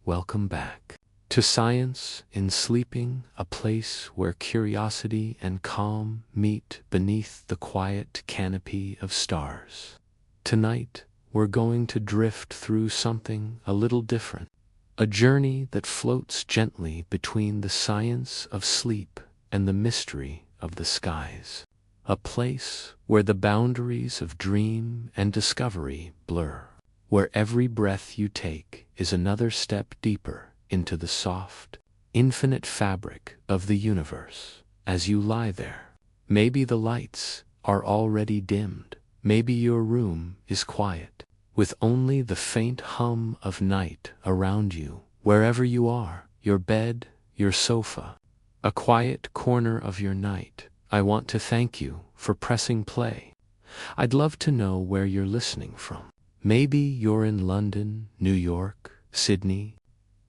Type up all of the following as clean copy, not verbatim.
welcome back to Science in Sleeping, a place where curiosity and calm meet beneath the quiet canopy of stars. Tonight, we're going to drift through something a little different, a journey that floats gently between the science of sleep and the mystery of the skies, a place where the boundaries of dream and discovery blur, where every breath you take is another step deeper into the soft, infinite fabric of the universe. As you lie there, maybe the lights are already dimmed, maybe your room is quiet, with only the faint hum of night around you. Wherever you are, your bed, your sofa, a quiet corner of your night, I want to thank you for pressing play. I'd love to know where you're listening from. Maybe you're in London, New York, Sydney,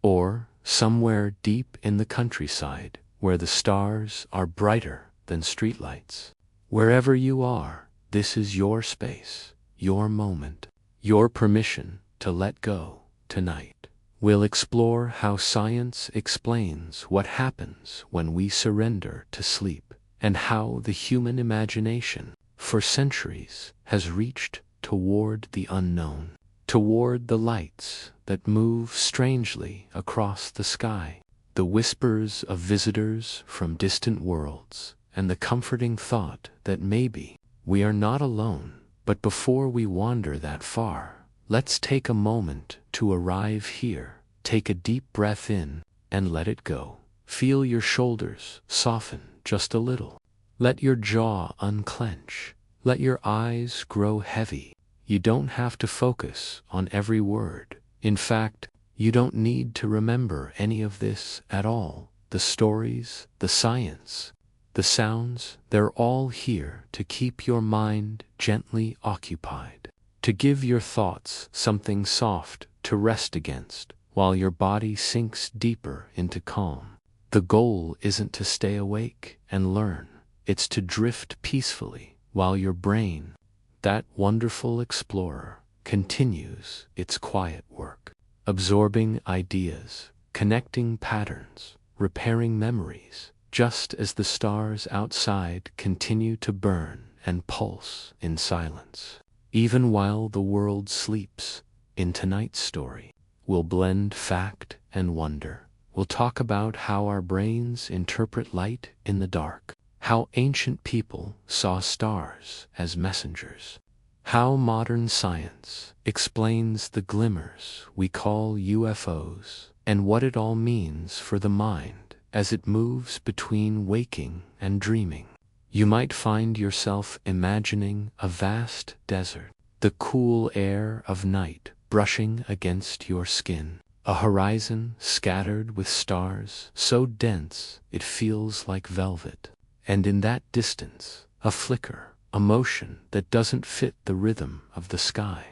or somewhere deep in the countryside where the stars are brighter than streetlights. Wherever you are, this is your space, your moment, your permission to let go tonight. We'll explore how science explains what happens when we surrender to sleep, and how the human imagination, for centuries, has reached toward the unknown, toward the lights that move strangely across the sky, the whispers of visitors from distant worlds, and the comforting thought that maybe we are not alone. But before we wander that far, let's take a moment to arrive here. Take a deep breath in and let it go. Feel your shoulders soften just a little. Let your jaw unclench. Let your eyes grow heavy. You don't have to focus on every word. In fact, you don't need to remember any of this at all. The stories, the science, the sounds, they're all here to keep your mind gently occupied, to give your thoughts something soft to rest against while your body sinks deeper into calm. The goal isn't to stay awake and learn. It's to drift peacefully while your brain, that wonderful explorer, continues its quiet work, absorbing ideas, connecting patterns, repairing memories, just as the stars outside continue to burn and pulse in silence. Even while the world sleeps, in tonight's story, we'll blend fact and wonder. We'll talk about how our brains interpret light in the dark, how ancient people saw stars as messengers, how modern science explains the glimmers we call UFOs, and what it all means for the mind as it moves between waking and dreaming. You might find yourself imagining a vast desert, the cool air of night brushing against your skin, a horizon scattered with stars so dense it feels like velvet, and in that distance, a flicker, a motion that doesn't fit the rhythm of the sky.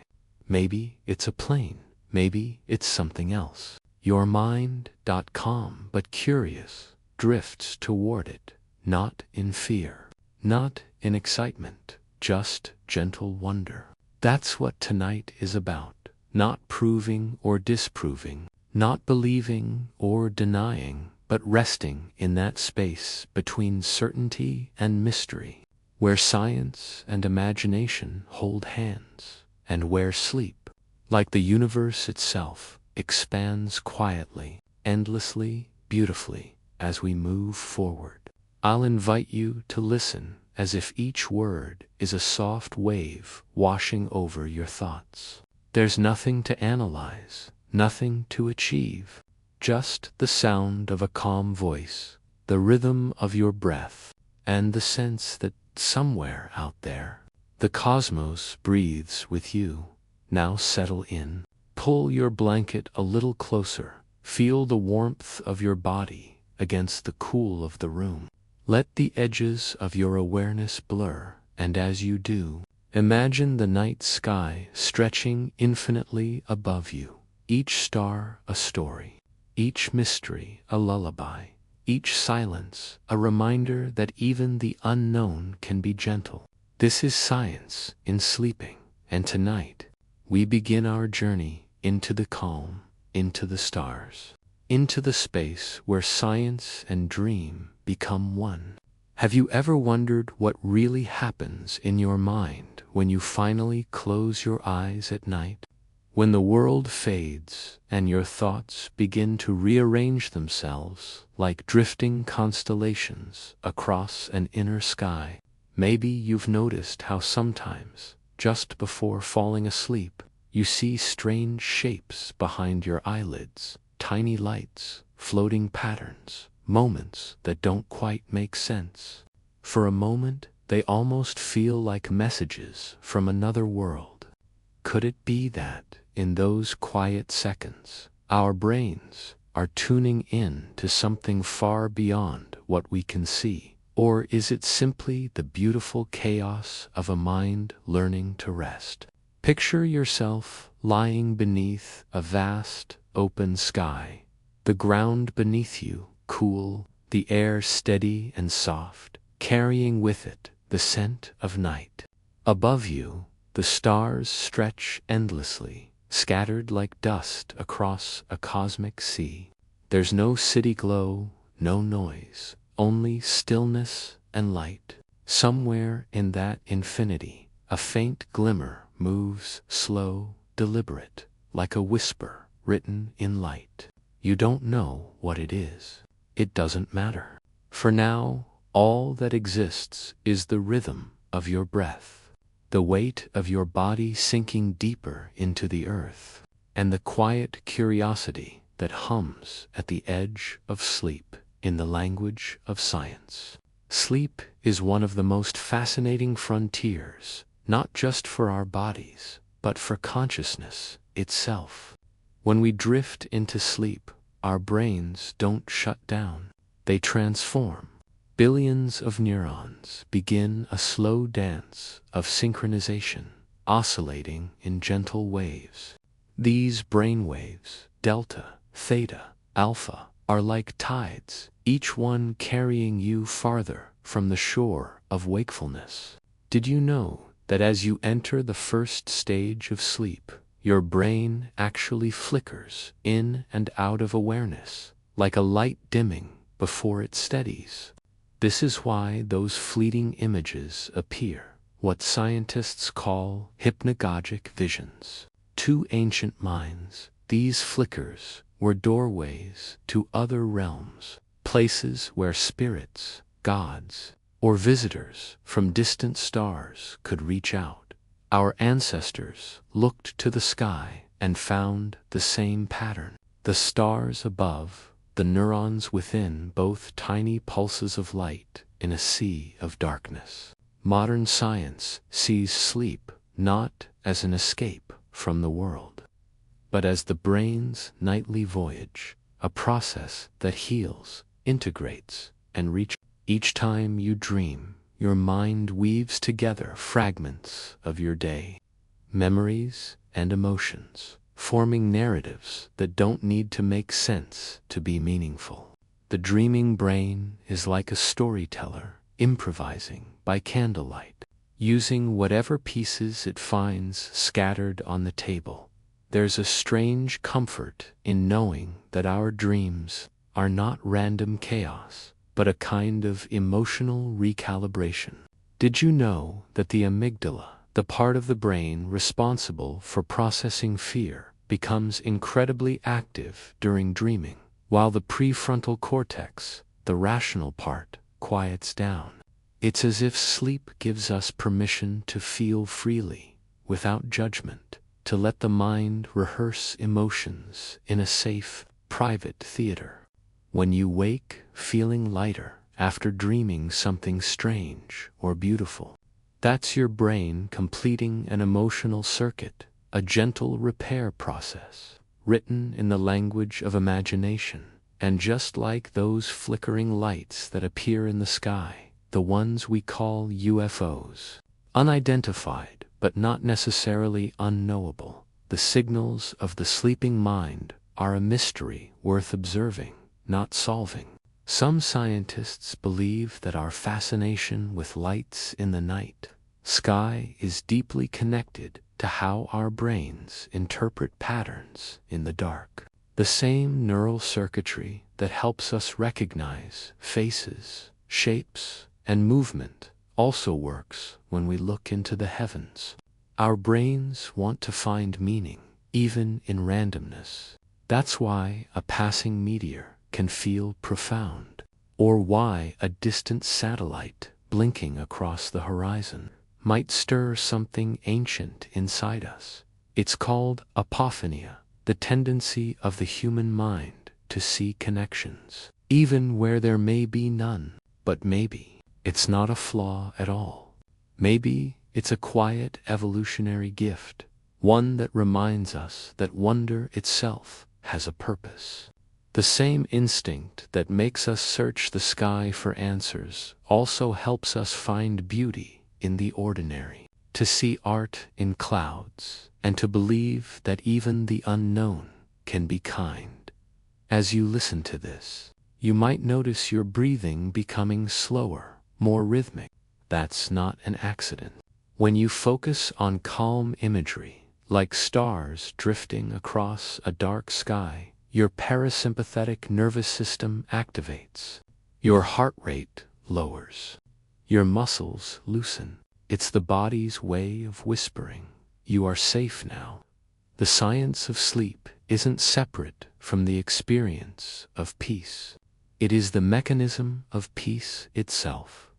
Maybe it's a plane, maybe it's something else. Your mind, calm but curious, drifts toward it, not in fear, not in excitement, just gentle wonder. That's what tonight is about. Not proving or disproving, not believing or denying, but resting in that space between certainty and mystery, where science and imagination hold hands, and where sleep, like the universe itself, expands quietly, endlessly, beautifully, as we move forward. I'll invite you to listen as if each word is a soft wave washing over your thoughts. There's nothing to analyze, nothing to achieve, just the sound of a calm voice, the rhythm of your breath, and the sense that somewhere out there, the cosmos breathes with you. Now settle in, pull your blanket a little closer, feel the warmth of your body against the cool of the room. Let the edges of your awareness blur, and as you do, imagine the night sky stretching infinitely above you, each star a story, each mystery a lullaby, each silence a reminder that even the unknown can be gentle. This is Science in Sleeping, and tonight we begin our journey into the calm, into the stars, into the space where science and dream become one. Have you ever wondered what really happens in your mind when you finally close your eyes at night? When the world fades and your thoughts begin to rearrange themselves like drifting constellations across an inner sky. Maybe you've noticed how sometimes, just before falling asleep, you see strange shapes behind your eyelids, tiny lights, floating patterns, moments that don't quite make sense. For a moment, they almost feel like messages from another world. Could it be that, in those quiet seconds, our brains are tuning in to something far beyond what we can see? Or is it simply the beautiful chaos of a mind learning to rest? Picture yourself lying beneath a vast, open sky, the ground beneath you cool, the air steady and soft, carrying with it the scent of night. Above you, the stars stretch endlessly, scattered like dust across a cosmic sea. There's no city glow, no noise, only stillness and light. Somewhere in that infinity, a faint glimmer moves slow, deliberate, like a whisper written in light. You don't know what it is. It doesn't matter. For now, all that exists is the rhythm of your breath, the weight of your body sinking deeper into the earth, and the quiet curiosity that hums at the edge of sleep. In the language of science, sleep is one of the most fascinating frontiers, not just for our bodies, but for consciousness itself. When we drift into sleep, our brains don't shut down, they transform. Billions of neurons begin a slow dance of synchronization, oscillating in gentle waves. These brain waves, delta, theta, alpha, are like tides, each one carrying you farther from the shore of wakefulness. Did you know that as you enter the first stage of sleep, your brain actually flickers in and out of awareness, like a light dimming before it steadies? This is why those fleeting images appear, what scientists call hypnagogic visions. To ancient minds, these flickers were doorways to other realms, places where spirits, gods, or visitors from distant stars could reach out. Our ancestors looked to the sky and found the same pattern. The stars above, the neurons within, both tiny pulses of light in a sea of darkness. Modern science sees sleep not as an escape from the world, but as the brain's nightly voyage, a process that heals, integrates, and reaches. Each time you dream, your mind weaves together fragments of your day, memories and emotions, forming narratives that don't need to make sense to be meaningful. The dreaming brain is like a storyteller, improvising by candlelight, using whatever pieces it finds scattered on the table. There's a strange comfort in knowing that our dreams are not random chaos, but a kind of emotional recalibration. Did you know that the amygdala, the part of the brain responsible for processing fear, becomes incredibly active during dreaming, while the prefrontal cortex, the rational part, quiets down? It's as if sleep gives us permission to feel freely, without judgment, to let the mind rehearse emotions in a safe, private theater. When you wake feeling lighter after dreaming something strange or beautiful, that's your brain completing an emotional circuit, a gentle repair process, written in the language of imagination. And just like those flickering lights that appear in the sky, the ones we call UFOs, unidentified but not necessarily unknowable, the signals of the sleeping mind are a mystery worth observing, not solving. Some scientists believe that our fascination with lights in the night sky is deeply connected to how our brains interpret patterns in the dark. The same neural circuitry that helps us recognize faces, shapes, and movement also works when we look into the heavens. Our brains want to find meaning, even in randomness. That's why a passing meteor can feel profound, or why a distant satellite blinking across the horizon might stir something ancient inside us. It's called apophenia, the tendency of the human mind to see connections, even where there may be none. But maybe it's not a flaw at all. Maybe it's a quiet evolutionary gift, one that reminds us that wonder itself has a purpose. The same instinct that makes us search the sky for answers also helps us find beauty in the ordinary, to see art in clouds, and to believe that even the unknown can be kind. As you listen to this, you might notice your breathing becoming slower, more rhythmic. That's not an accident. When you focus on calm imagery, like stars drifting across a dark sky, your parasympathetic nervous system activates. Your heart rate lowers. Your muscles loosen. It's the body's way of whispering, "You are safe now." The science of sleep isn't separate from the experience of peace. It is the mechanism of peace itself.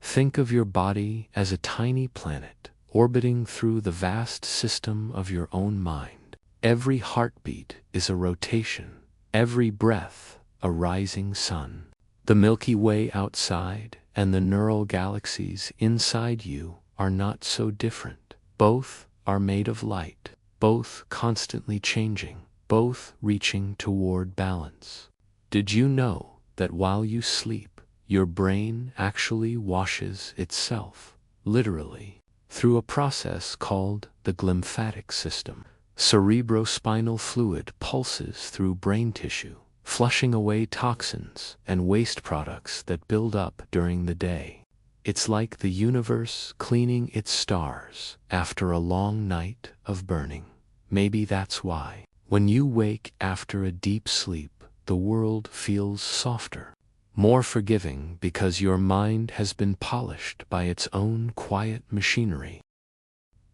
Think of your body as a tiny planet orbiting through the vast system of your own mind. Every heartbeat is a rotation, every breath a rising sun. The Milky Way outside and the neural galaxies inside you are not so different. Both are made of light, both constantly changing, both reaching toward balance. Did you know that while you sleep, your brain actually washes itself, literally, through a process called the glymphatic system? Cerebrospinal fluid pulses through brain tissue, flushing away toxins and waste products that build up during the day. It's like the universe cleaning its stars after a long night of burning. Maybe that's why, when you wake after a deep sleep, the world feels softer, more forgiving, because your mind has been polished by its own quiet machinery.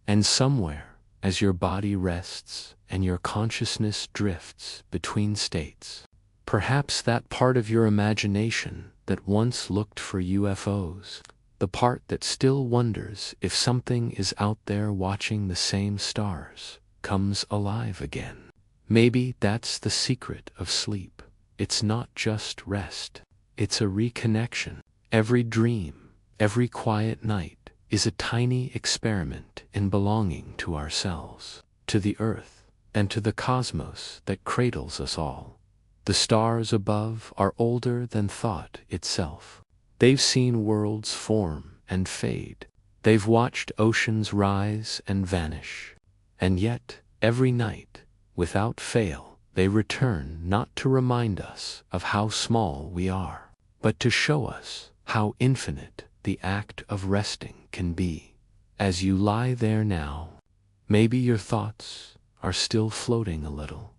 And somewhere, as your body rests and your consciousness drifts between states, perhaps that part of your imagination that once looked for UFOs, the part that still wonders if something is out there watching the same stars, comes alive again. Maybe that's the secret of sleep. It's not just rest. It's a reconnection. Every dream, every quiet night, is a tiny experiment in belonging to ourselves, to the earth, and to the cosmos that cradles us all. The stars above are older than thought itself. They've seen worlds form and fade. They've watched oceans rise and vanish. And yet, every night, without fail, they return, not to remind us of how small we are, but to show us how infinite the act of resting can be. As you lie there now, maybe your thoughts are still floating a little.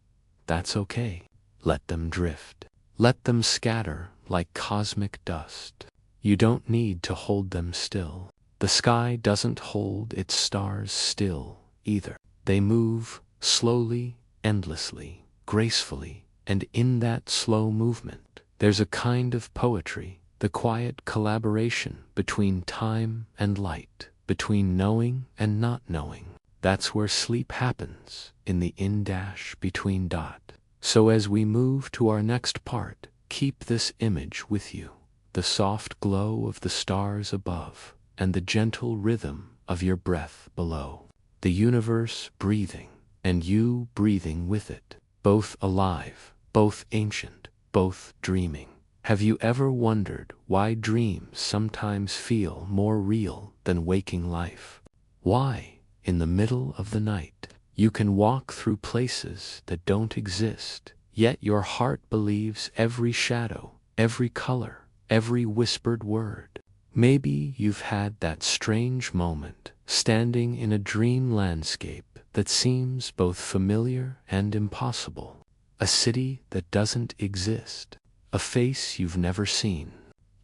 That's okay. Let them drift. Let them scatter like cosmic dust. You don't need to hold them still. The sky doesn't hold its stars still either. They move slowly, endlessly, gracefully, and in that slow movement, there's a kind of poetry, the quiet collaboration between time and light, between knowing and not knowing. That's where sleep happens, in the in-between dot. So as we move to our next part, keep this image with you, the soft glow of the stars above, and the gentle rhythm of your breath below. The universe breathing, and you breathing with it, both alive, both ancient, both dreaming. Have you ever wondered why dreams sometimes feel more real than waking life? Why, in the middle of the night, you can walk through places that don't exist, yet your heart believes every shadow, every color, every whispered word. Maybe you've had that strange moment, standing in a dream landscape that seems both familiar and impossible. a city that doesn't exist, a face you've never seen,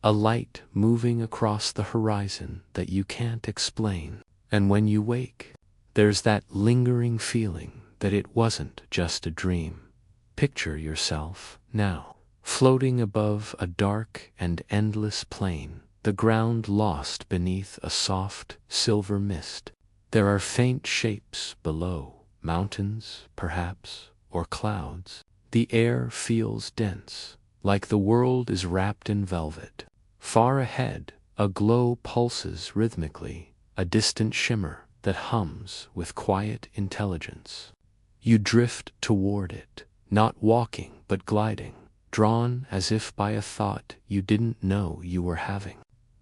a light moving across the horizon that you can't explain. And when you wake, there's that lingering feeling that it wasn't just a dream. Picture yourself now, floating above a dark and endless plain, the ground lost beneath a soft, silver mist. There are faint shapes below, mountains, perhaps, or clouds. The air feels dense, like the world is wrapped in velvet. Far ahead, a glow pulses rhythmically, a distant shimmer that hums with quiet intelligence. You drift toward it, not walking but gliding, drawn as if by a thought you didn't know you were having.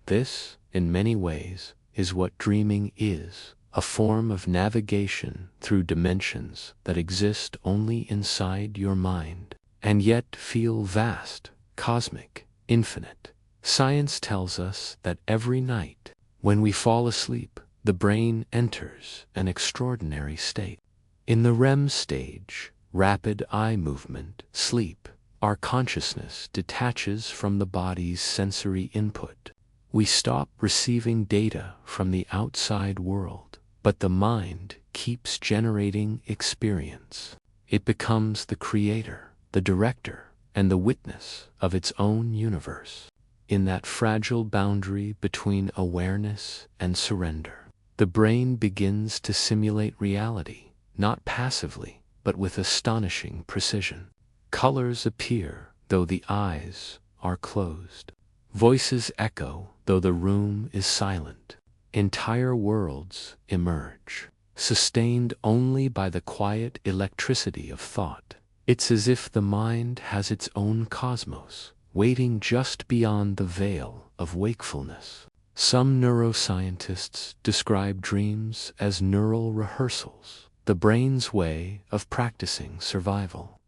This, in many ways, is what dreaming is, a form of navigation through dimensions that exist only inside your mind, and yet feel vast, cosmic, infinite. Science tells us that every night, when we fall asleep, the brain enters an extraordinary state. In the REM stage, rapid eye movement, sleep, our consciousness detaches from the body's sensory input. We stop receiving data from the outside world, but the mind keeps generating experience. It becomes the creator, the director, and the witness of its own universe. In that fragile boundary between awareness and surrender, the brain begins to simulate reality, not passively, but with astonishing precision. Colors appear, though the eyes are closed. Voices echo, though the room is silent. Entire worlds emerge, sustained only by the quiet electricity of thought. It's as if the mind has its own cosmos, waiting just beyond the veil of wakefulness. Some neuroscientists describe dreams as neural rehearsals, the brain's way of practicing survival,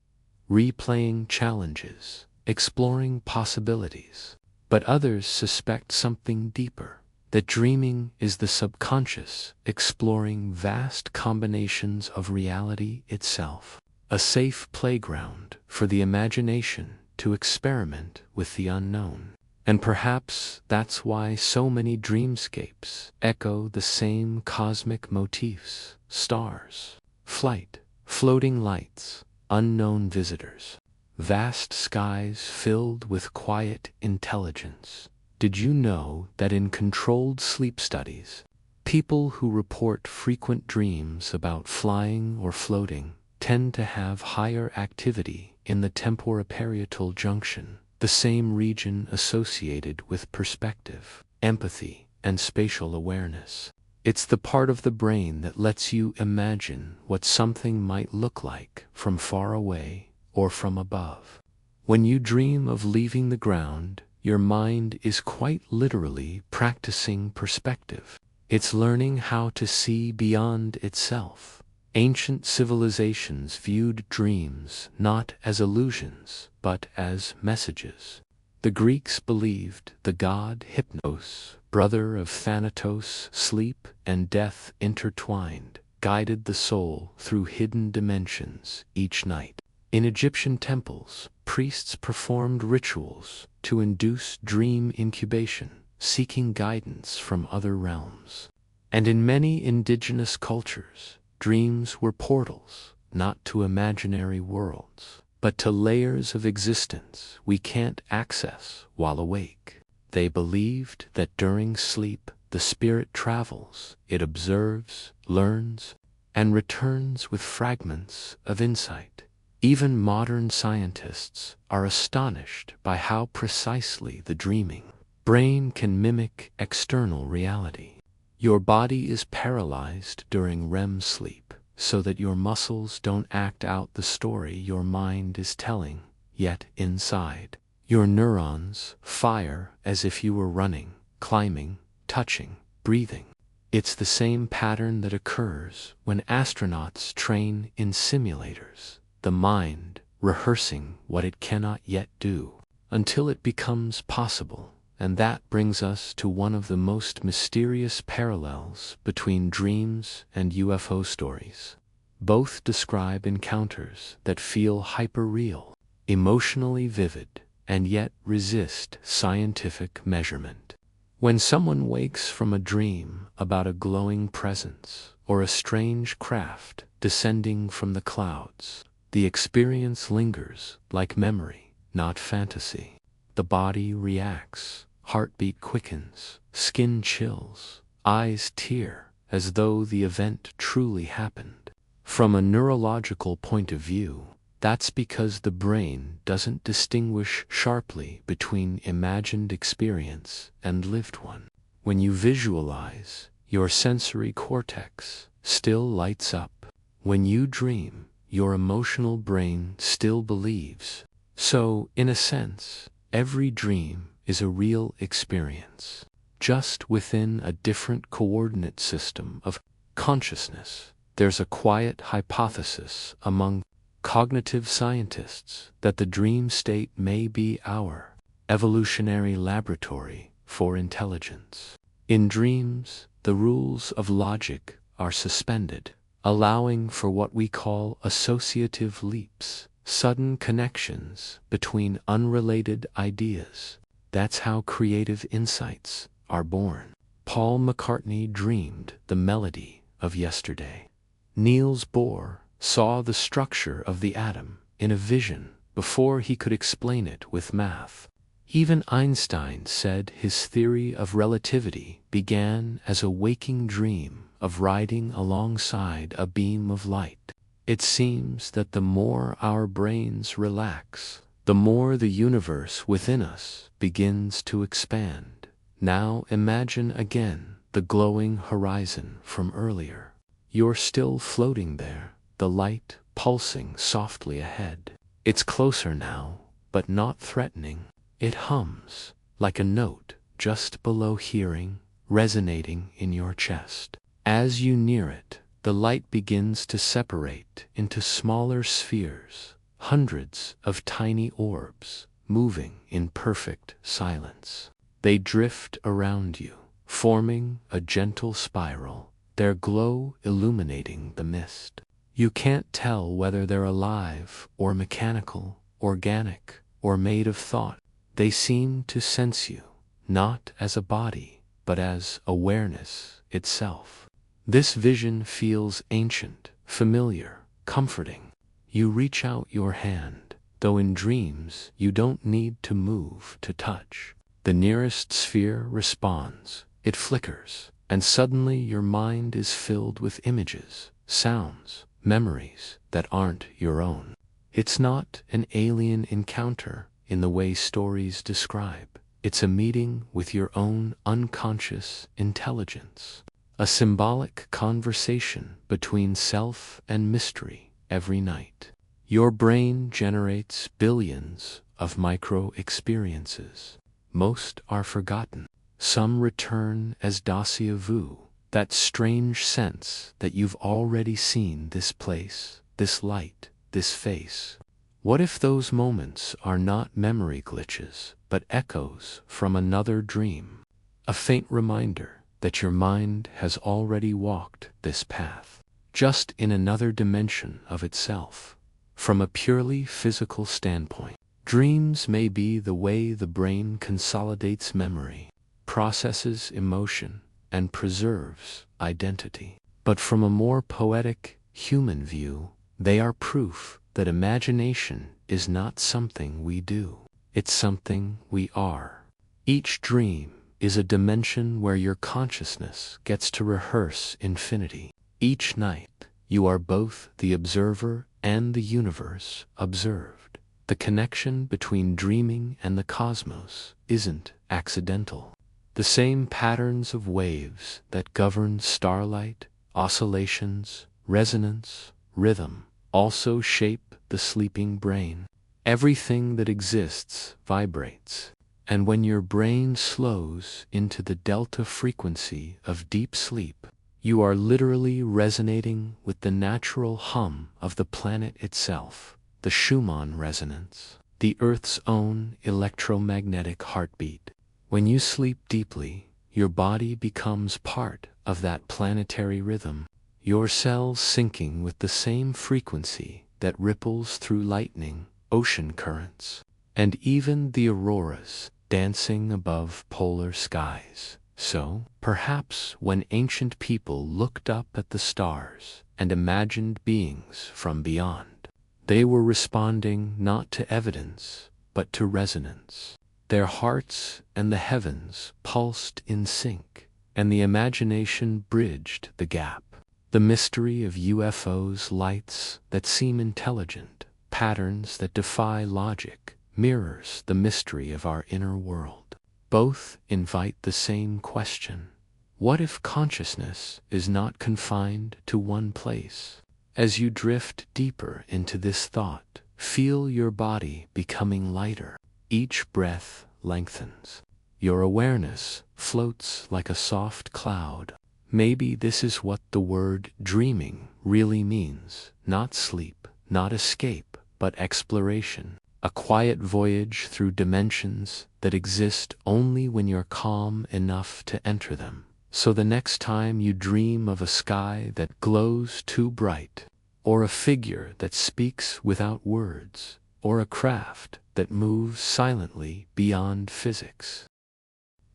replaying challenges, exploring possibilities. But others suspect something deeper, that dreaming is the subconscious exploring vast combinations of reality itself, a safe playground for the imagination to experiment with the unknown. And perhaps that's why so many dreamscapes echo the same cosmic motifs: stars, flight, floating lights, unknown visitors, vast skies filled with quiet intelligence. Did you know that in controlled sleep studies, people who report frequent dreams about flying or floating tend to have higher activity in the temporoparietal junction, the same region associated with perspective, empathy, and spatial awareness? It's the part of the brain that lets you imagine what something might look like from far away or from above. When you dream of leaving the ground, your mind is quite literally practicing perspective. It's learning how to see beyond itself. Ancient civilizations viewed dreams not as illusions, but as messages. The Greeks believed the god Hypnos, brother of Thanatos, sleep and death intertwined, guided the soul through hidden dimensions each night. In Egyptian temples, priests performed rituals to induce dream incubation, seeking guidance from other realms. And in many indigenous cultures, dreams were portals, not to imaginary worlds, but to layers of existence we can't access while awake. They believed that during sleep the spirit travels, it observes, learns, and returns with fragments of insight. Even modern scientists are astonished by how precisely the dreaming brain can mimic external reality. Your body is paralyzed during REM sleep, so that your muscles don't act out the story your mind is telling, yet inside, your neurons fire as if you were running, climbing, touching, breathing. It's the same pattern that occurs when astronauts train in simulators, the mind rehearsing what it cannot yet do, until it becomes possible. And that brings us to one of the most mysterious parallels between dreams and UFO stories. Both describe encounters that feel hyper-real, emotionally vivid, and yet resist scientific measurement. When someone wakes from a dream about a glowing presence or a strange craft descending from the clouds, the experience lingers like memory, not fantasy. The body reacts, heartbeat quickens, skin chills, eyes tear, as though the event truly happened. From a neurological point of view, that's because the brain doesn't distinguish sharply between imagined experience and lived one. When you visualize, your sensory cortex still lights up. When you dream, your emotional brain still believes. So, in a sense, every dream is a real experience, just within a different coordinate system of consciousness. There's a quiet hypothesis among cognitive scientists that the dream state may be our evolutionary laboratory for intelligence. In dreams, the rules of logic are suspended, allowing for what we call associative leaps, sudden connections between unrelated ideas. That's how creative insights are born. Paul McCartney dreamed the melody of yesterday. Niels Bohr saw the structure of the atom in a vision before he could explain it with math. Even Einstein said his theory of relativity began as a waking dream of riding alongside a beam of light. It seems that the more our brains relax, the more the universe within us begins to expand. Now imagine again the glowing horizon from earlier. You're still floating there, the light pulsing softly ahead. It's closer now, but not threatening. It hums like a note just below hearing, resonating in your chest. As you near it, the light begins to separate into smaller spheres, hundreds of tiny orbs moving in perfect silence. They drift around you, forming a gentle spiral, their glow illuminating the mist. You can't tell whether they're alive or mechanical, organic, or made of thought. They seem to sense you, not as a body, but as awareness itself. This vision feels ancient, familiar, comforting. You reach out your hand, though in dreams you don't need to move to touch. The nearest sphere responds, it flickers, and suddenly your mind is filled with images, sounds, memories that aren't your own. It's not an alien encounter in the way stories describe. It's a meeting with your own unconscious intelligence, a symbolic conversation between self and mystery every night. Your brain generates billions of micro-experiences. Most are forgotten. Some return as déjà vu, that strange sense that you've already seen this place, this light, this face. What if those moments are not memory glitches, but echoes from another dream? A faint reminder that your mind has already walked this path, just in another dimension of itself. From a purely physical standpoint, dreams may be the way the brain consolidates memory, processes emotion, and preserves identity. But from a more poetic, human view, they are proof that imagination is not something we do. It's something we are. Each dream is a dimension where your consciousness gets to rehearse infinity. Each night, you are both the observer and the universe observed. The connection between dreaming and the cosmos isn't accidental. The same patterns of waves that govern starlight, oscillations, resonance, rhythm, also shape the sleeping brain. Everything that exists vibrates, and when your brain slows into the delta frequency of deep sleep, you are literally resonating with the natural hum of the planet itself, the Schumann resonance, the Earth's own electromagnetic heartbeat. When you sleep deeply, your body becomes part of that planetary rhythm. your cells syncing with the same frequency that ripples through lightning, ocean currents, and even the auroras dancing above polar skies. So, perhaps when ancient people looked up at the stars and imagined beings from beyond, they were responding not to evidence, but to resonance. Their hearts and the heavens pulsed in sync, and the imagination bridged the gap. The mystery of UFOs, lights that seem intelligent, patterns that defy logic, mirrors the mystery of our inner world. Both invite the same question. What if consciousness is not confined to one place? As you drift deeper into this thought, feel your body becoming lighter. Each breath lengthens. Your awareness floats like a soft cloud. Maybe this is what the word dreaming really means. Not sleep, not escape, but exploration. A quiet voyage through dimensions that exist only when you're calm enough to enter them. So the next time you dream of a sky that glows too bright, or a figure that speaks without words, or a craft that moves silently beyond physics,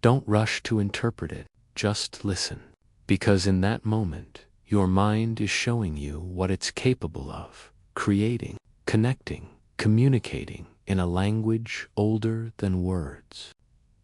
don't rush to interpret it, just listen. Because in that moment, your mind is showing you what it's capable of, creating, connecting, communicating in a language older than words.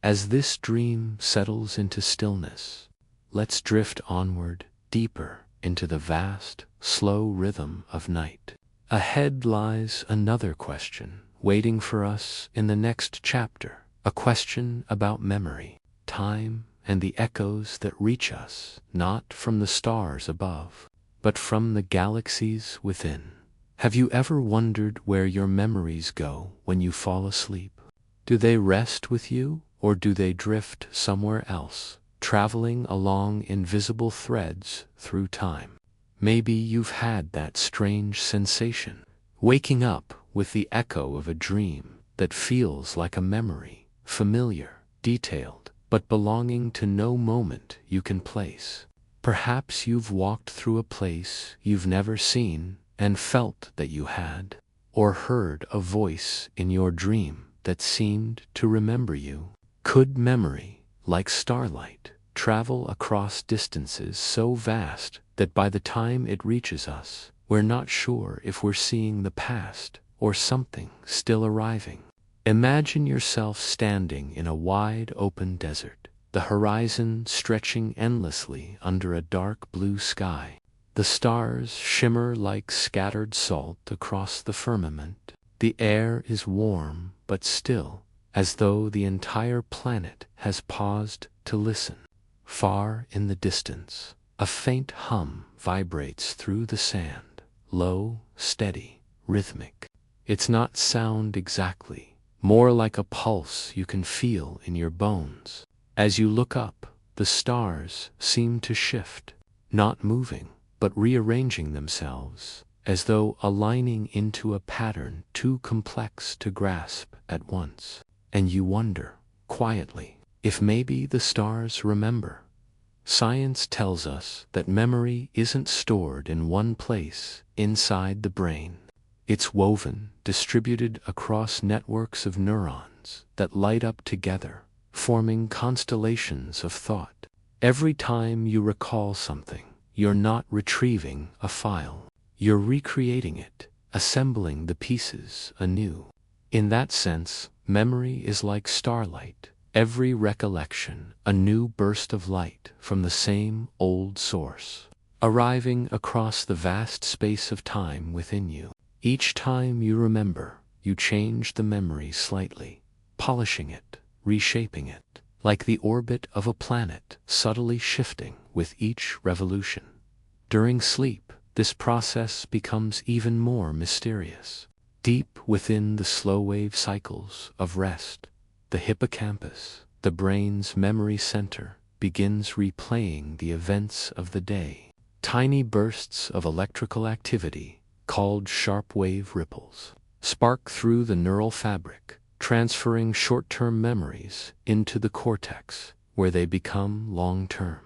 As this dream settles into stillness, let's drift onward, deeper into the vast, slow rhythm of night. Ahead lies another question, waiting for us in the next chapter, a question about memory, time, and the echoes that reach us, not from the stars above, but from the galaxies within. Have you ever wondered where your memories go when you fall asleep? Do they rest with you, or do they drift somewhere else, traveling along invisible threads through time? Maybe you've had that strange sensation, waking up with the echo of a dream that feels like a memory, familiar, detailed, but belonging to no moment you can place. Perhaps you've walked through a place you've never seen and felt that you had, or heard a voice in your dream that seemed to remember you. Could memory, like starlight, travel across distances so vast that by the time it reaches us, we're not sure if we're seeing the past or something still arriving? Imagine yourself standing in a wide open desert, the horizon stretching endlessly under a dark blue sky. The stars shimmer like scattered salt across the firmament. The air is warm but still, as though the entire planet has paused to listen. Far in the distance, a faint hum vibrates through the sand, low, steady, rhythmic. It's not sound exactly, more like a pulse you can feel in your bones. As you look up, the stars seem to shift, not moving, but rearranging themselves, as though aligning into a pattern too complex to grasp at once. And you wonder, quietly, if maybe the stars remember. Science tells us that memory isn't stored in one place inside the brain. It's woven, distributed across networks of neurons that light up together, forming constellations of thought. Every time you recall something, you're not retrieving a file. You're recreating it, assembling the pieces anew. In that sense, memory is like starlight. Every recollection, a new burst of light from the same old source, arriving across the vast space of time within you. Each time you remember, you change the memory slightly, polishing it, reshaping it, like the orbit of a planet, subtly shifting with each revolution. During sleep, this process becomes even more mysterious. Deep within the slow-wave cycles of rest, the hippocampus, the brain's memory center, begins replaying the events of the day. Tiny bursts of electrical activity, called sharp-wave ripples, spark through the neural fabric, transferring short-term memories into the cortex, where they become long-term.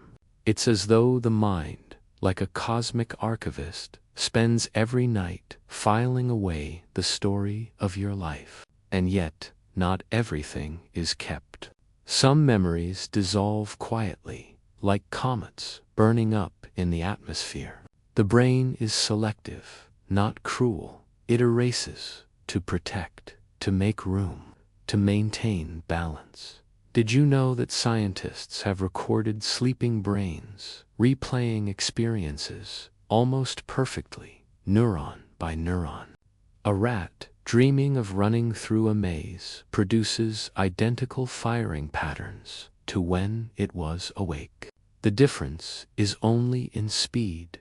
It's as though the mind, like a cosmic archivist, spends every night filing away the story of your life. And yet, not everything is kept. Some memories dissolve quietly, like comets burning up in the atmosphere. The brain is selective, not cruel. It erases to protect, to make room, to maintain balance. Did you know that scientists have recorded sleeping brains, replaying experiences almost perfectly, neuron by neuron? A rat dreaming of running through a maze produces identical firing patterns to when it was awake. The difference is only in speed.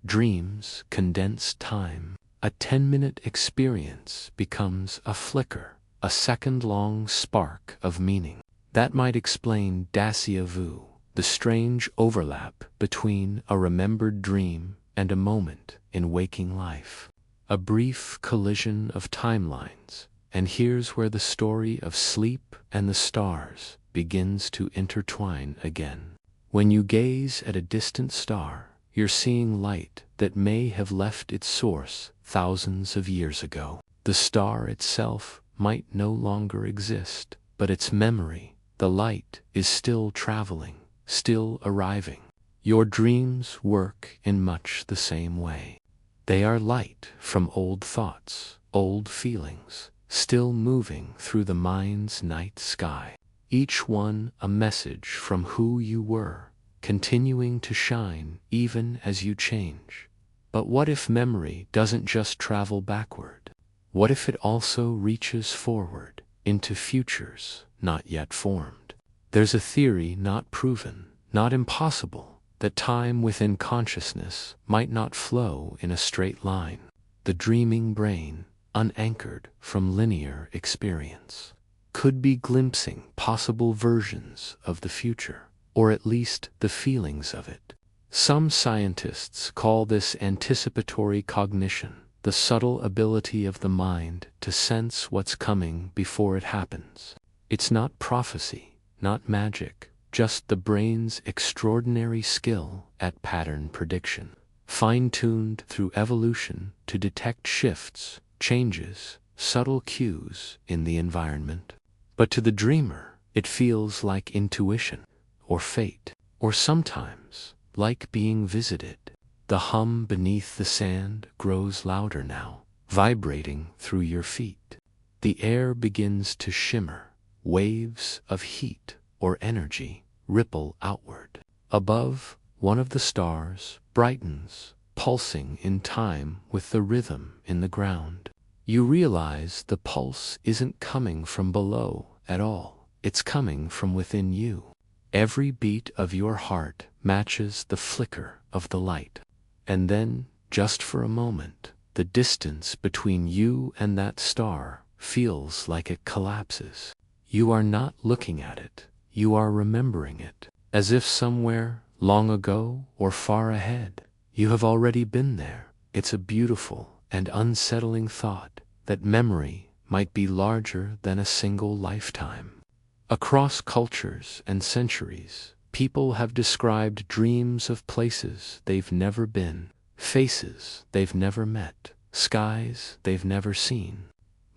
Dreams condense time. A 10-minute experience becomes a flicker, a second-long spark of meaning. That might explain déjà vu, the strange overlap between a remembered dream and a moment in waking life. A brief collision of timelines, and here's where the story of sleep and the stars begins to intertwine again. When you gaze at a distant star, you're seeing light that may have left its source thousands of years ago. The star itself might no longer exist, but its memory, the light, is still traveling, still arriving. Your dreams work in much the same way. They are light from old thoughts, old feelings, still moving through the mind's night sky. Each one a message from who you were, continuing to shine even as you change. But what if memory doesn't just travel backward? What if it also reaches forward into futures not yet formed? There's a theory not proven, not impossible, that time within consciousness might not flow in a straight line. The dreaming brain, unanchored from linear experience, could be glimpsing possible versions of the future, or at least the feelings of it. Some scientists call this anticipatory cognition, the subtle ability of the mind to sense what's coming before it happens. It's not prophecy, not magic, just the brain's extraordinary skill at pattern prediction, fine-tuned through evolution to detect shifts, changes, subtle cues in the environment. But to the dreamer, it feels like intuition, or fate, or sometimes like being visited. The hum beneath the sand grows louder now, vibrating through your feet. The air begins to shimmer, waves of heat or energy ripple outward. Above, one of the stars brightens, pulsing in time with the rhythm in the ground. You realize the pulse isn't coming from below at all. It's coming from within you. Every beat of your heart matches the flicker of the light. And then, just for a moment, the distance between you and that star feels like it collapses. You are not looking at it. You are remembering it, as if somewhere, long ago or far ahead, you have already been there. It's a beautiful and unsettling thought that memory might be larger than a single lifetime. Across cultures and centuries, people have described dreams of places they've never been, faces they've never met, skies they've never seen.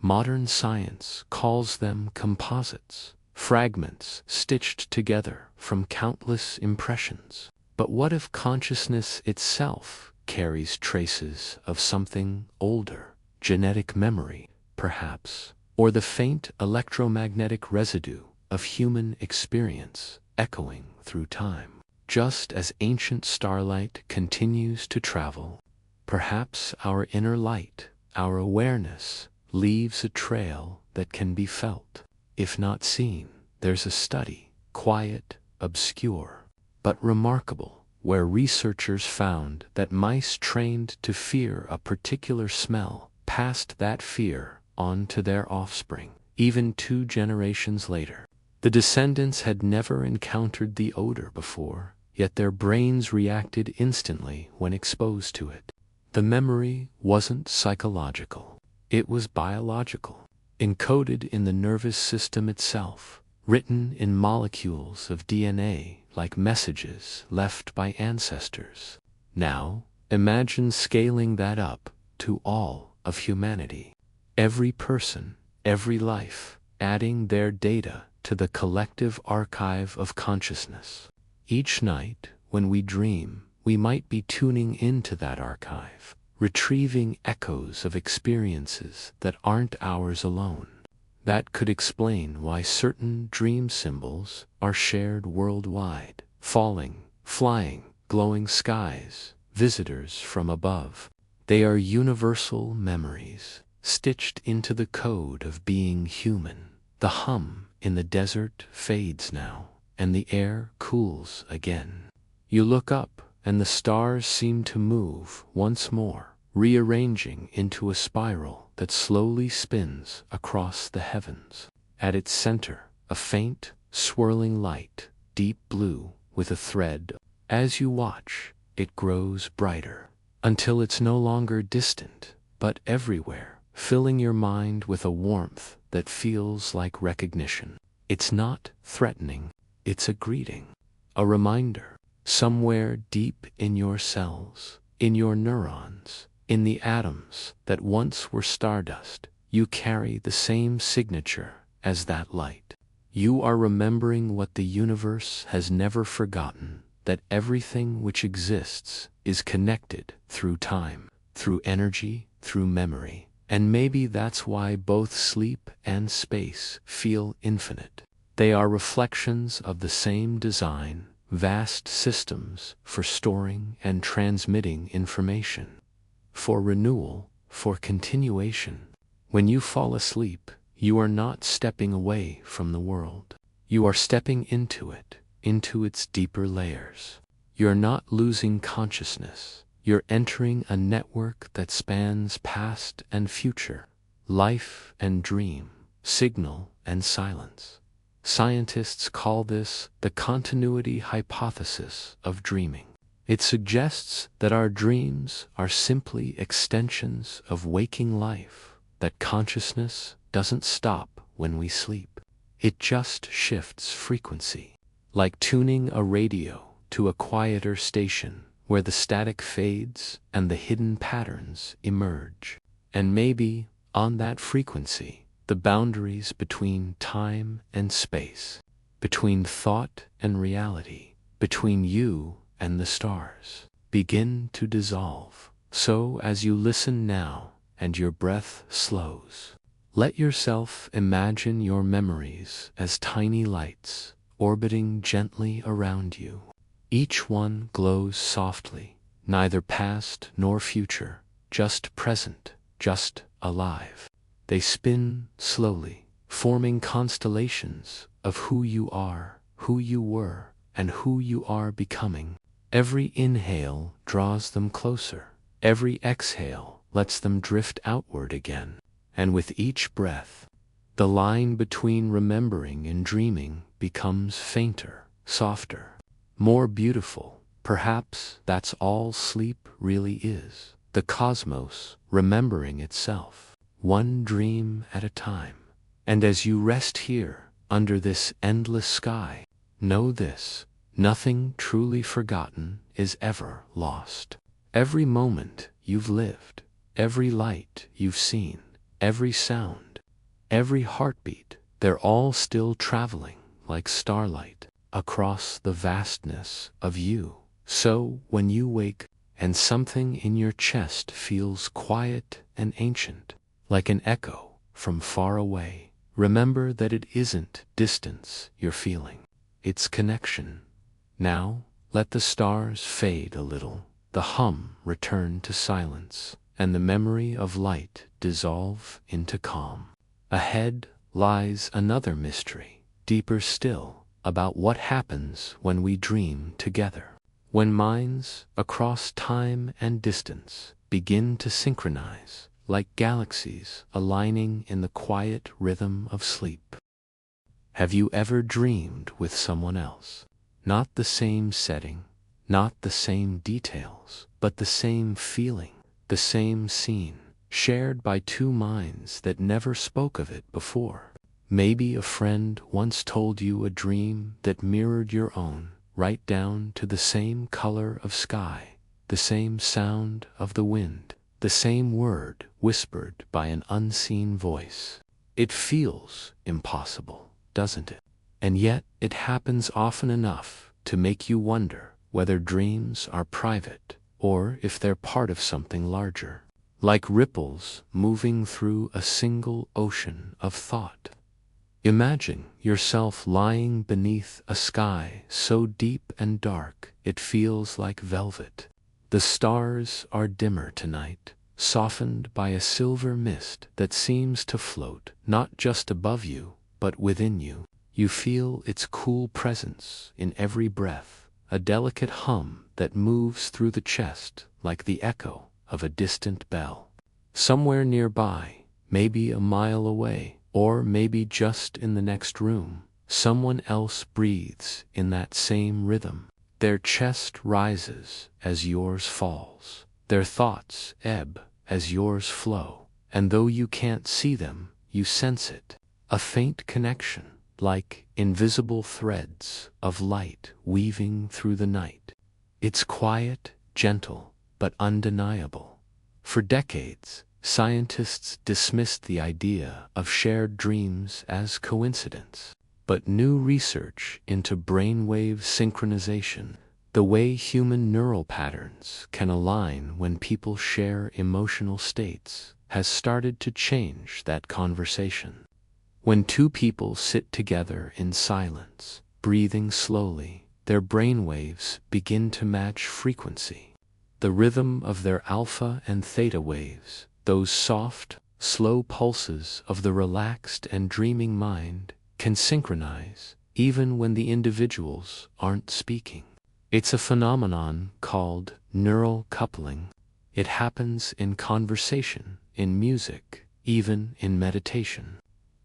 Modern science calls them composites, fragments stitched together from countless impressions. But what if consciousness itself carries traces of something older, genetic memory, perhaps, or the faint electromagnetic residue of human experience echoing through time? Just as ancient starlight continues to travel, perhaps our inner light, our awareness, leaves a trail that can be felt. If not seen, there's a study, quiet, obscure, but remarkable, where researchers found that mice trained to fear a particular smell passed that fear on to their offspring, even 2 generations later. The descendants had never encountered the odor before, yet their brains reacted instantly when exposed to it. The memory wasn't psychological, it was biological. Encoded in the nervous system itself, written in molecules of DNA like messages left by ancestors. Now, imagine scaling that up to all of humanity. Every person, every life, adding their data to the collective archive of consciousness. Each night, when we dream, we might be tuning into that archive, retrieving echoes of experiences that aren't ours alone. That could explain why certain dream symbols are shared worldwide: falling, flying, glowing skies, visitors from above. They are universal memories, stitched into the code of being human. The hum in the desert fades now, and the air cools again. You look up, and the stars seem to move once more, rearranging into a spiral that slowly spins across the heavens. At its center, a faint, swirling light, deep blue, with a thread. As you watch, it grows brighter, until it's no longer distant, but everywhere, filling your mind with a warmth that feels like recognition. It's not threatening, it's a greeting, a reminder. Somewhere deep in your cells, in your neurons, in the atoms that once were stardust, you carry the same signature as that light. You are remembering what the universe has never forgotten: that everything which exists is connected through time, through energy, through memory. And maybe that's why both sleep and space feel infinite. They are reflections of the same design, vast systems for storing and transmitting information, for renewal, for continuation. When you fall asleep, you are not stepping away from the world. You are stepping into it, into its deeper layers. You're not losing consciousness. You're entering a network that spans past and future, life and dream, signal and silence. Scientists call this the continuity hypothesis of dreaming. It suggests that our dreams are simply extensions of waking life, that consciousness doesn't stop when we sleep. It just shifts frequency, like tuning a radio to a quieter station where the static fades and the hidden patterns emerge. And maybe, on that frequency, the boundaries between time and space, between thought and reality, between you and the stars, begin to dissolve. So as you listen now and your breath slows, let yourself imagine your memories as tiny lights orbiting gently around you. Each one glows softly, neither past nor future, just present, just alive. They spin slowly, forming constellations of who you are, who you were, and who you are becoming. Every inhale draws them closer. Every exhale lets them drift outward again. And with each breath, the line between remembering and dreaming becomes fainter, softer, more beautiful. Perhaps that's all sleep really is: the cosmos remembering itself, one dream at a time. And as you rest here, under this endless sky, know this: nothing truly forgotten is ever lost. Every moment you've lived, every light you've seen, every sound, every heartbeat, they're all still traveling like starlight across the vastness of you. So when you wake and something in your chest feels quiet and ancient, like an echo from far away, remember that it isn't distance you're feeling, it's connection. Now, let the stars fade a little, the hum return to silence, and the memory of light dissolve into calm. Ahead lies another mystery, deeper still, about what happens when we dream together. When minds, across time and distance, begin to synchronize, like galaxies aligning in the quiet rhythm of sleep. Have you ever dreamed with someone else? Not the same setting, not the same details, but the same feeling, the same scene, shared by two minds that never spoke of it before. Maybe a friend once told you a dream that mirrored your own, right down to the same color of sky, the same sound of the wind, the same word whispered by an unseen voice. It feels impossible, doesn't it? And yet it happens often enough to make you wonder whether dreams are private or if they're part of something larger, like ripples moving through a single ocean of thought. Imagine yourself lying beneath a sky so deep and dark it feels like velvet. The stars are dimmer tonight, softened by a silver mist that seems to float not just above you, but within you. You feel its cool presence in every breath, a delicate hum that moves through the chest like the echo of a distant bell. Somewhere nearby, maybe a mile away, or maybe just in the next room, someone else breathes in that same rhythm. Their chest rises as yours falls. Their thoughts ebb as yours flow. And though you can't see them, you sense it. A faint connection, like invisible threads of light weaving through the night. It's quiet, gentle, but undeniable. For decades, scientists dismissed the idea of shared dreams as coincidence. But new research into brainwave synchronization, the way human neural patterns can align when people share emotional states, has started to change that conversation. When two people sit together in silence, breathing slowly, their brainwaves begin to match frequency. The rhythm of their alpha and theta waves, those soft, slow pulses of the relaxed and dreaming mind, can synchronize even when the individuals aren't speaking. It's a phenomenon called neural coupling. It happens in conversation, in music, even in meditation.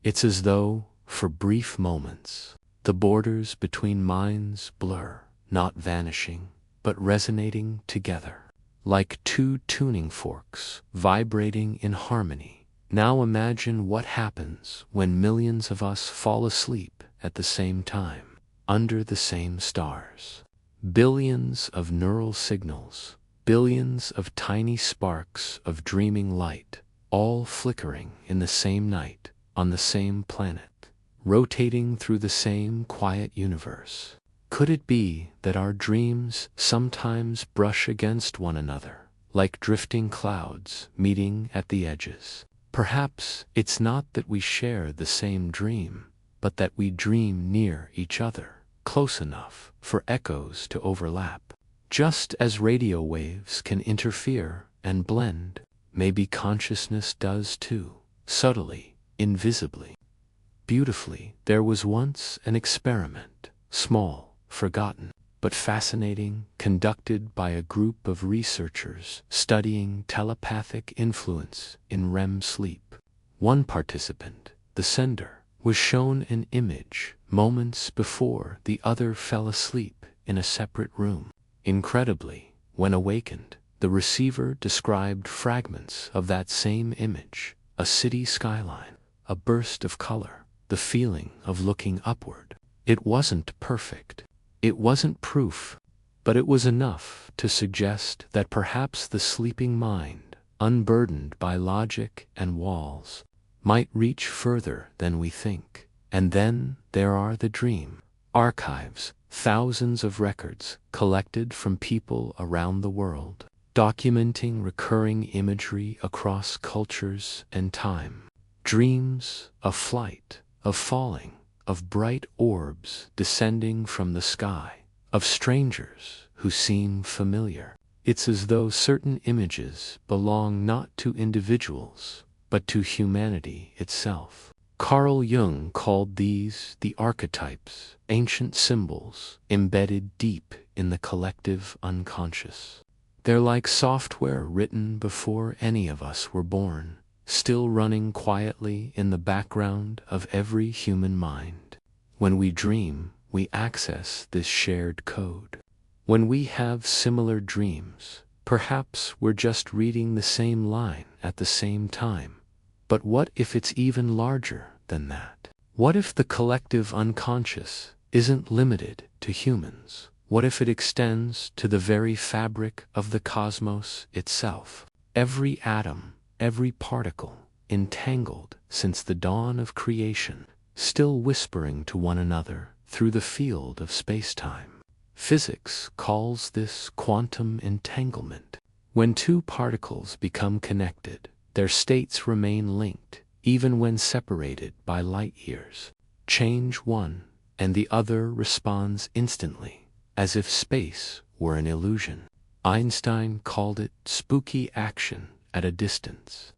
It's as though, for brief moments, the borders between minds blur, not vanishing, but resonating together, like two tuning forks vibrating in harmony. Now imagine what happens when millions of us fall asleep at the same time, under the same stars. Billions of neural signals, billions of tiny sparks of dreaming light, all flickering in the same night, on the same planet, rotating through the same quiet universe. Could it be that our dreams sometimes brush against one another, like drifting clouds meeting at the edges? Perhaps it's not that we share the same dream, but that we dream near each other, close enough for echoes to overlap. Just as radio waves can interfere and blend, maybe consciousness does too, subtly, invisibly. Beautifully, there was once an experiment, small, forgotten, but fascinating, conducted by a group of researchers studying telepathic influence in REM sleep. One participant, the sender, was shown an image moments before the other fell asleep in a separate room. Incredibly, when awakened, the receiver described fragments of that same image, a city skyline, a burst of color, the feeling of looking upward. It wasn't perfect. It wasn't proof, but it was enough to suggest that perhaps the sleeping mind, unburdened by logic and walls, might reach further than we think. And then there are the dream archives, thousands of records collected from people around the world, documenting recurring imagery across cultures and time. Dreams of flight, of falling, of bright orbs descending from the sky, of strangers who seem familiar. It's as though certain images belong not to individuals, but to humanity itself. Carl Jung called these the archetypes, ancient symbols embedded deep in the collective unconscious. They're like software written before any of us were born, still running quietly in the background of every human mind. When we dream, we access this shared code. When we have similar dreams, perhaps we're just reading the same line at the same time. But what if it's even larger than that? What if the collective unconscious isn't limited to humans? What if it extends to the very fabric of the cosmos itself? Every atom, every particle, entangled since the dawn of creation, still whispering to one another through the field of space-time. Physics calls this quantum entanglement. When two particles become connected, their states remain linked, even when separated by light years. Change one, and the other responds instantly, as if space were an illusion. Einstein called it spooky action at a distance.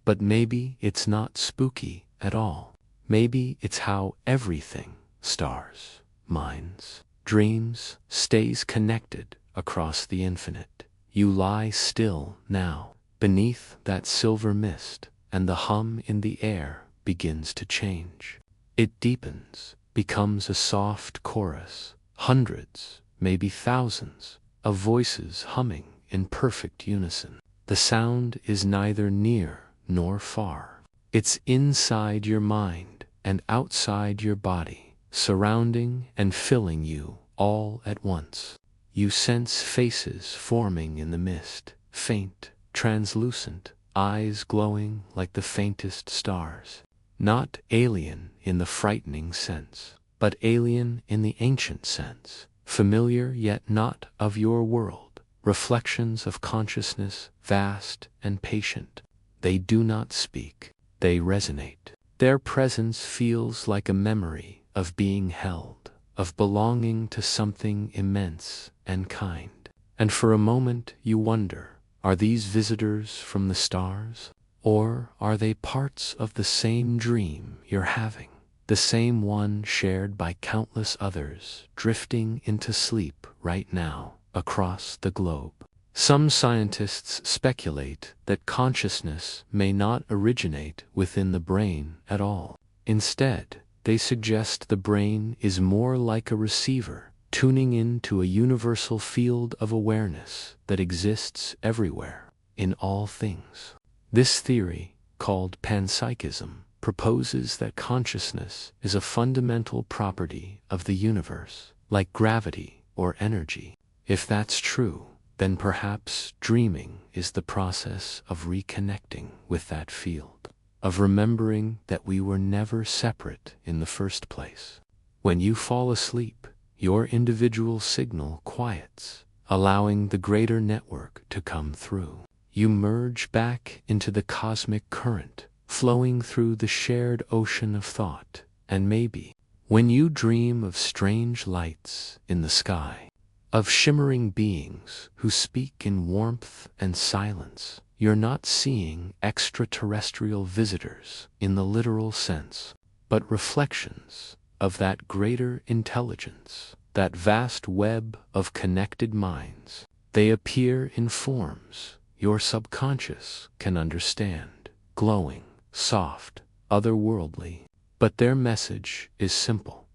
But maybe it's not spooky at all. Maybe it's how everything, stars, minds, dreams, stays connected across the infinite. You lie still now, beneath that silver mist, and the hum in the air begins to change. It deepens, becomes a soft chorus, hundreds, maybe thousands, of voices humming in perfect unison. The sound is neither near nor far. It's inside your mind and outside your body, surrounding and filling you all at once. You sense faces forming in the mist, faint, translucent, eyes glowing like the faintest stars. Not alien in the frightening sense, but alien in the ancient sense, familiar yet not of your world, reflections of consciousness, vast and patient. They do not speak, they resonate. Their presence feels like a memory of being held, of belonging to something immense and kind. And for a moment you wonder, are these visitors from the stars? Or are they parts of the same dream you're having? The same one shared by countless others, drifting into sleep right now across the globe. Some scientists speculate that consciousness may not originate within the brain at all. Instead, they suggest the brain is more like a receiver, tuning into a universal field of awareness that exists everywhere, in all things. This theory, called panpsychism, proposes that consciousness is a fundamental property of the universe, like gravity or energy. If that's true, then perhaps dreaming is the process of reconnecting with that field, of remembering that we were never separate in the first place. When you fall asleep, your individual signal quiets, allowing the greater network to come through. You merge back into the cosmic current, flowing through the shared ocean of thought, and maybe, when you dream of strange lights in the sky, of shimmering beings who speak in warmth and silence, you're not seeing extraterrestrial visitors in the literal sense, but reflections of that greater intelligence, that vast web of connected minds. They appear in forms your subconscious can understand, glowing, soft, otherworldly. But their message is simple.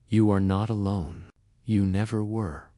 You are not alone. You never were.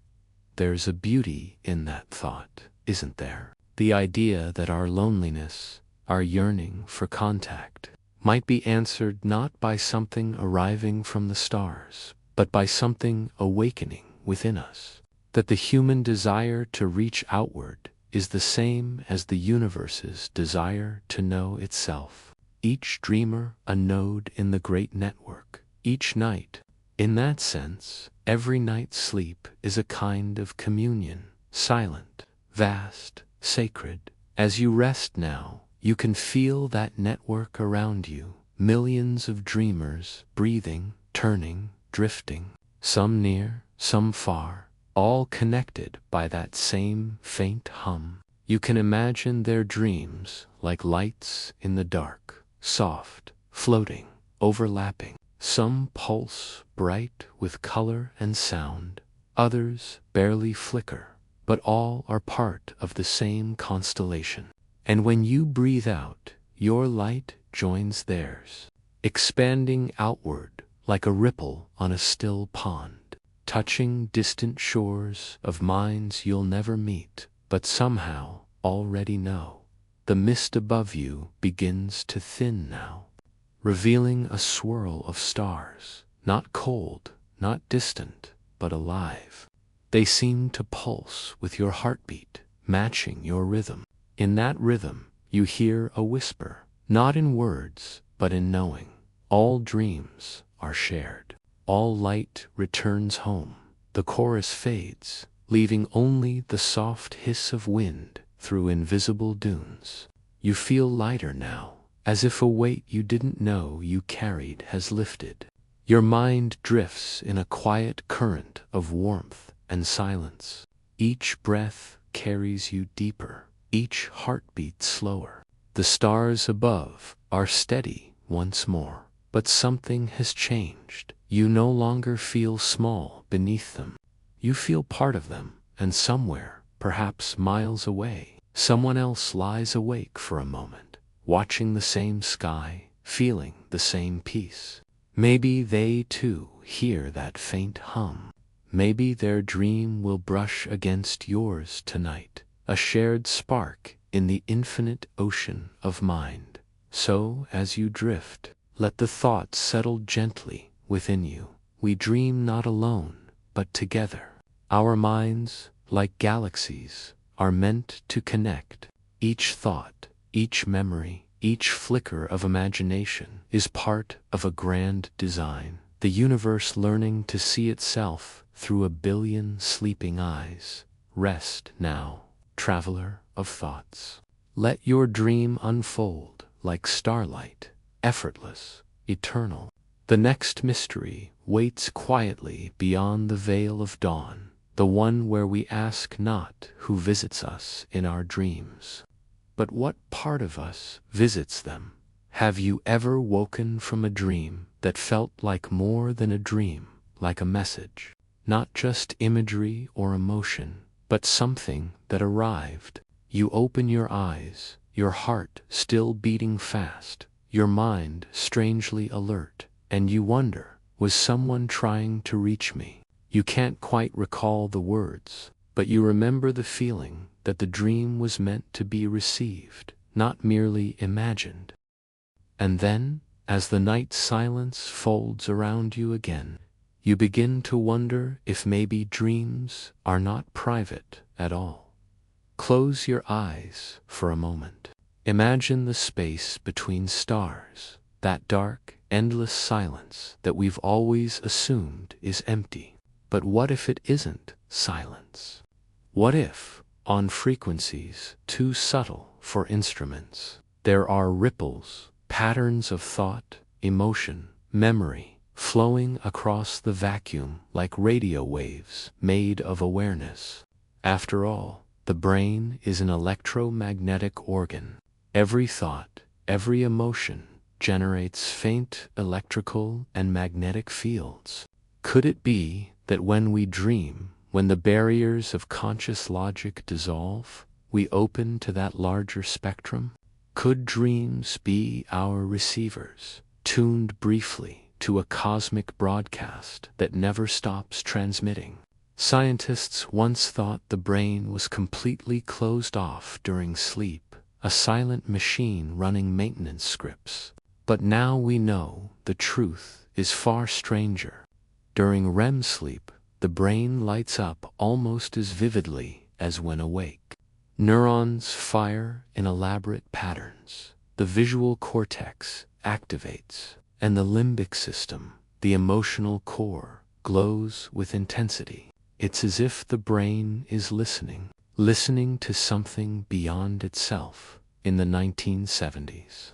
There's a beauty in that thought, isn't there? The idea that our loneliness, our yearning for contact, might be answered not by something arriving from the stars, but by something awakening within us. That the human desire to reach outward is the same as the universe's desire to know itself. Each dreamer a node in the great network, each night. In that sense, every night's sleep is a kind of communion, silent, vast, sacred. As you rest now, you can feel that network around you, millions of dreamers breathing, turning, drifting, some near, some far, all connected by that same faint hum. You can imagine their dreams like lights in the dark, soft, floating, overlapping. Some pulse bright with color and sound, others barely flicker, but all are part of the same constellation. And when you breathe out, your light joins theirs, expanding outward like a ripple on a still pond, touching distant shores of minds you'll never meet, but somehow already know. The mist above you begins to thin now, revealing a swirl of stars, not cold, not distant, but alive. They seem to pulse with your heartbeat, matching your rhythm. In that rhythm, you hear a whisper, not in words, but in knowing. All dreams are shared. All light returns home. The chorus fades, leaving only the soft hiss of wind through invisible dunes. You feel lighter now, as if a weight you didn't know you carried has lifted. Your mind drifts in a quiet current of warmth and silence. Each breath carries you deeper, each heartbeat slower. The stars above are steady once more, but something has changed. You no longer feel small beneath them. You feel part of them, and somewhere, perhaps miles away, someone else lies awake for a moment, watching the same sky, feeling the same peace. Maybe they too hear that faint hum. Maybe their dream will brush against yours tonight, a shared spark in the infinite ocean of mind. So, as you drift, let the thoughts settle gently within you. We dream not alone, but together. Our minds, like galaxies, are meant to connect. Each thought, each memory, each flicker of imagination is part of a grand design, the universe learning to see itself through a billion sleeping eyes. Rest now, traveler of thoughts. Let your dream unfold like starlight, effortless, eternal. The next mystery waits quietly beyond the veil of dawn, the one where we ask not who visits us in our dreams, but what part of us visits them. Have you ever woken from a dream that felt like more than a dream, like a message? Not just imagery or emotion, but something that arrived. You open your eyes, your heart still beating fast, your mind strangely alert, and you wonder, was someone trying to reach me? You can't quite recall the words, but you remember the feeling that the dream was meant to be received, not merely imagined. And then, as the night silence folds around you again, you begin to wonder if maybe dreams are not private at all. Close your eyes for a moment. Imagine the space between stars, that dark, endless silence that we've always assumed is empty. But what if it isn't silence? What if, on frequencies too subtle for instruments, there are ripples, patterns of thought, emotion, memory, flowing across the vacuum like radio waves made of awareness? After all, the brain is an electromagnetic organ. Every thought, every emotion generates faint electrical and magnetic fields. Could it be that when we dream, when the barriers of conscious logic dissolve, we open to that larger spectrum? Could dreams be our receivers, tuned briefly to a cosmic broadcast that never stops transmitting? Scientists once thought the brain was completely closed off during sleep, a silent machine running maintenance scripts. But now we know the truth is far stranger. During REM sleep, the brain lights up almost as vividly as when awake. Neurons fire in elaborate patterns, the visual cortex activates, and the limbic system, the emotional core, glows with intensity. It's as if the brain is listening to something beyond itself. In the 1970s,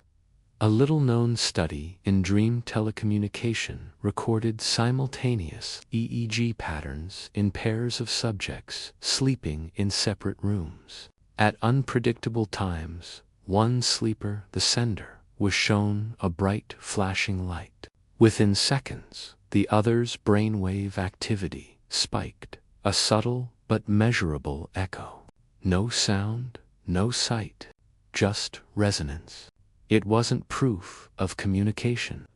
a little-known study in dream telecommunication recorded simultaneous EEG patterns in pairs of subjects sleeping in separate rooms. At unpredictable times, one sleeper, the sender, was shown a bright flashing light. Within seconds, the other's brainwave activity spiked, a subtle but measurable echo. No sound, no sight, just resonance. It wasn't proof of communication,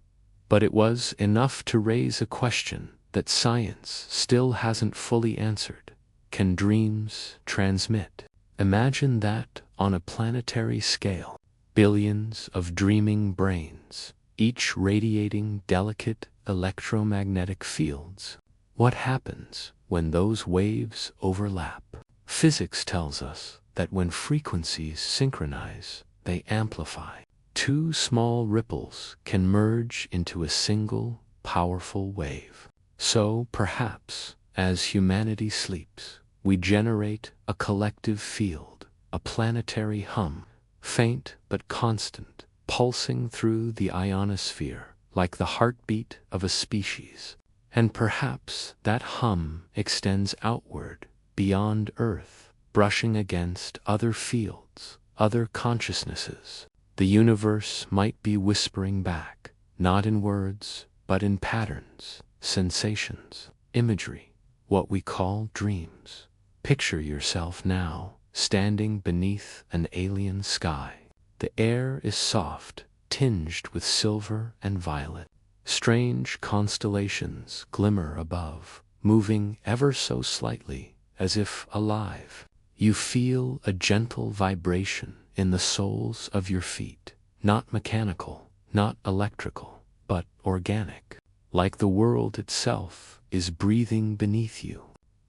but it was enough to raise a question that science still hasn't fully answered. Can dreams transmit? Imagine that on a planetary scale. Billions of dreaming brains, each radiating delicate electromagnetic fields. What happens when those waves overlap. Physics tells us that when frequencies synchronize, they amplify. Two small ripples can merge into a single, powerful wave. So, perhaps, as humanity sleeps, we generate a collective field, a planetary hum, faint but constant, pulsing through the ionosphere like the heartbeat of a species. And perhaps that hum extends outward, beyond Earth, brushing against other fields, other consciousnesses. The universe might be whispering back, not in words, but in patterns, sensations, imagery, what we call dreams. Picture yourself now, standing beneath an alien sky. The air is soft, tinged with silver and violet. Strange constellations glimmer above, moving ever so slightly, as if alive. You feel a gentle vibration in the soles of your feet, not mechanical, not electrical, but organic, like the world itself is breathing beneath you.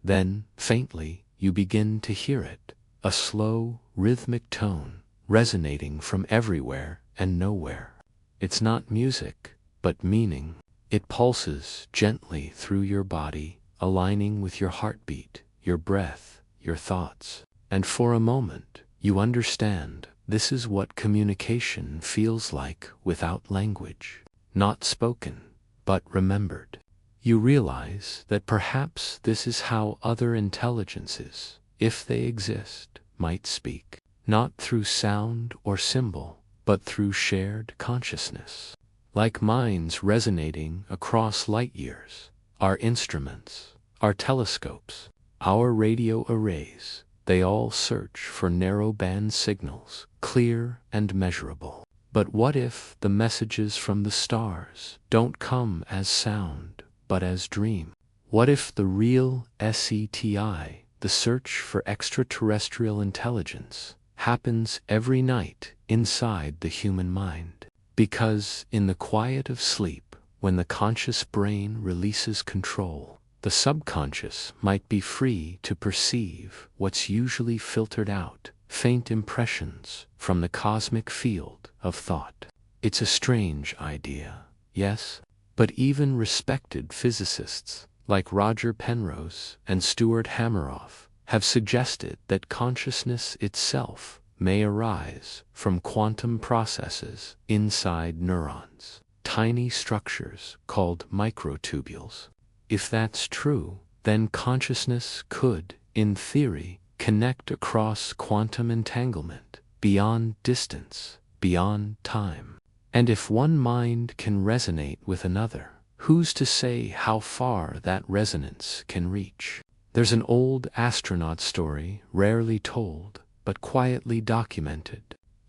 Then, faintly, you begin to hear it, a slow, rhythmic tone, resonating from everywhere and nowhere. It's not music, but meaning. It pulses gently through your body, aligning with your heartbeat, your breath, your thoughts. And for a moment, you understand this is what communication feels like without language. Not spoken, but remembered. You realize that perhaps this is how other intelligences, if they exist, might speak. Not through sound or symbol, but through shared consciousness. Like minds resonating across light years. Our instruments, our telescopes, our radio arrays, they all search for narrow-band signals, clear and measurable. But what if the messages from the stars don't come as sound, but as dream? What if the real SETI, the search for extraterrestrial intelligence, happens every night inside the human mind? Because in the quiet of sleep, when the conscious brain releases control, the subconscious might be free to perceive what's usually filtered out, faint impressions from the cosmic field of thought. It's a strange idea, yes? But even respected physicists like Roger Penrose and Stuart Hameroff have suggested that consciousness itself may arise from quantum processes inside neurons, tiny structures called microtubules. If that's true, then consciousness could, in theory, connect across quantum entanglement, beyond distance, beyond time. And if one mind can resonate with another, who's to say how far that resonance can reach? There's an old astronaut story, rarely told, but quietly documented.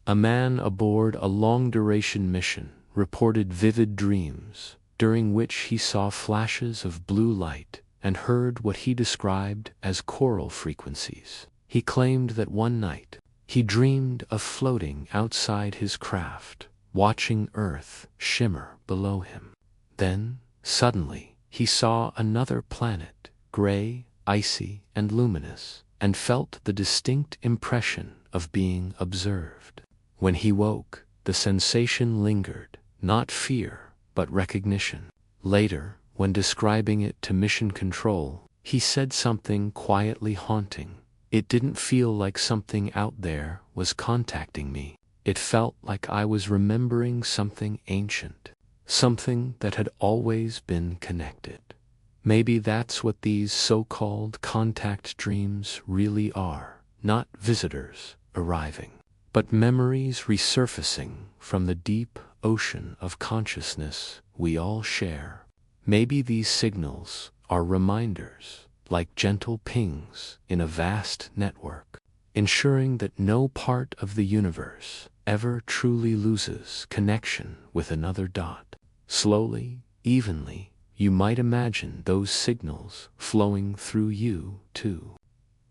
A man aboard a long-duration mission reported vivid dreams, during which he saw flashes of blue light and heard what he described as choral frequencies. He claimed that one night, he dreamed of floating outside his craft, watching Earth shimmer below him. Then, suddenly, he saw another planet, gray, icy, and luminous, and felt the distinct impression of being observed. When he woke, the sensation lingered, not fear, but recognition. Later, when describing it to mission control, he said something quietly haunting. It didn't feel like something out there was contacting me. It felt like I was remembering something ancient, something that had always been connected. Maybe that's what these so-called contact dreams really are, not visitors arriving, but memories resurfacing from the deep ocean of consciousness we all share. Maybe these signals are reminders, like gentle pings in a vast network, ensuring that no part of the universe ever truly loses connection with another dot. Slowly, evenly, you might imagine those signals flowing through you, too.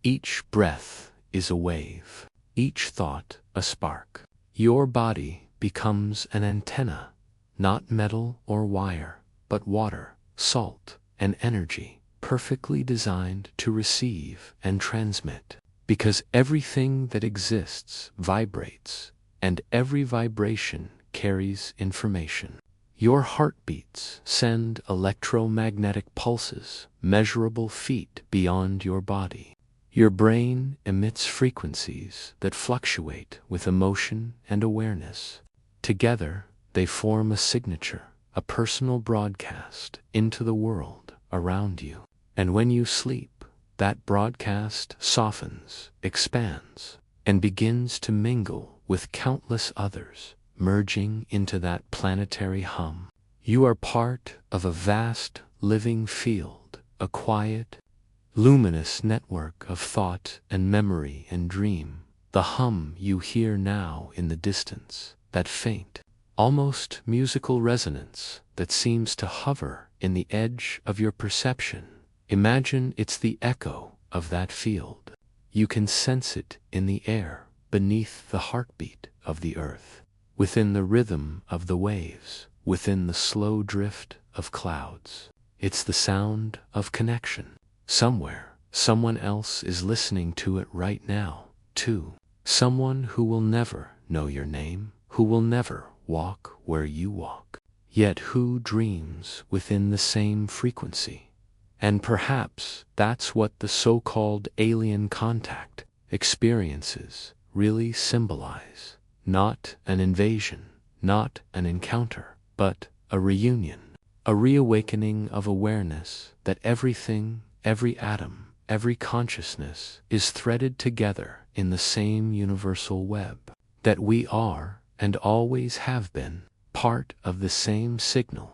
Each breath is a wave, each thought a spark. Your body becomes an antenna, not metal or wire, but water, salt, and energy, perfectly designed to receive and transmit. Because everything that exists vibrates, and every vibration carries information. Your heartbeats send electromagnetic pulses measurable feet beyond your body. Your brain emits frequencies that fluctuate with emotion and awareness. Together, they form a signature, a personal broadcast into the world around you. And when you sleep, that broadcast softens, expands, and begins to mingle with countless others, merging into that planetary hum. You are part of a vast living field, a quiet, luminous network of thought and memory and dream. The hum you hear now in the distance, that faint, almost musical resonance that seems to hover in the edge of your perception. Imagine it's the echo of that field. You can sense it in the air, beneath the heartbeat of the earth, within the rhythm of the waves, within the slow drift of clouds. It's the sound of connection. Somewhere, someone else is listening to it right now, too. Someone who will never know your name, who will never walk where you walk, yet who dreams within the same frequency. And perhaps that's what the so-called alien contact experiences really symbolize. Not an invasion, not an encounter, but a reunion, a reawakening of awareness that everything, every atom, every consciousness is threaded together in the same universal web, that we are, and always have been, part of the same signal.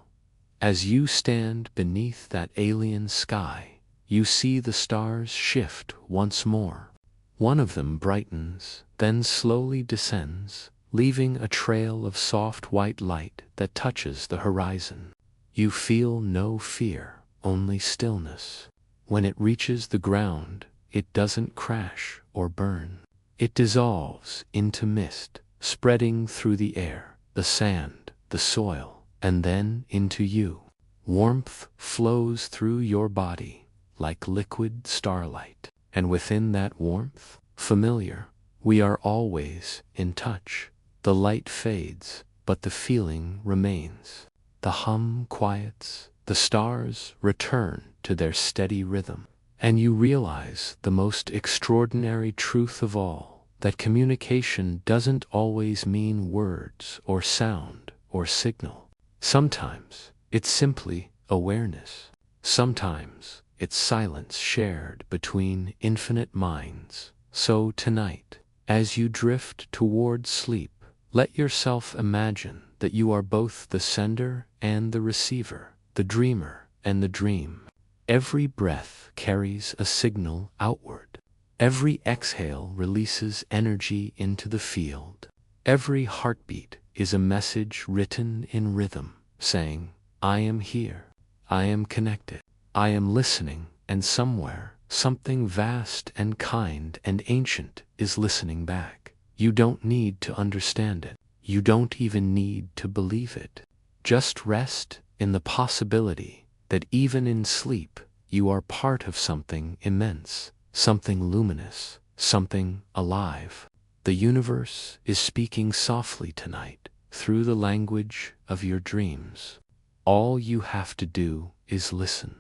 As you stand beneath that alien sky, you see the stars shift once more. One of them brightens, then slowly descends, leaving a trail of soft white light that touches the horizon. You feel no fear, only stillness. When it reaches the ground, it doesn't crash or burn. It dissolves into mist, spreading through the air, the sand, the soil, and then into you. Warmth flows through your body like liquid starlight. And within that warmth, familiar, we are always in touch. The light fades, but the feeling remains. The hum quiets, the stars return to their steady rhythm. And you realize the most extraordinary truth of all, that communication doesn't always mean words or sound or signal. Sometimes it's simply awareness. Sometimes it's silence shared between infinite minds. So tonight, as you drift toward sleep, let yourself imagine that you are both the sender and the receiver, the dreamer and the dream. Every breath carries a signal outward. Every exhale releases energy into the field. Every heartbeat is a message written in rhythm, saying, I am here, I am connected, I am listening, and somewhere, something vast and kind and ancient is listening back. You don't need to understand it. You don't even need to believe it. Just rest in the possibility that even in sleep, you are part of something immense, something luminous, something alive. The universe is speaking softly tonight through the language of your dreams. All you have to do is listen.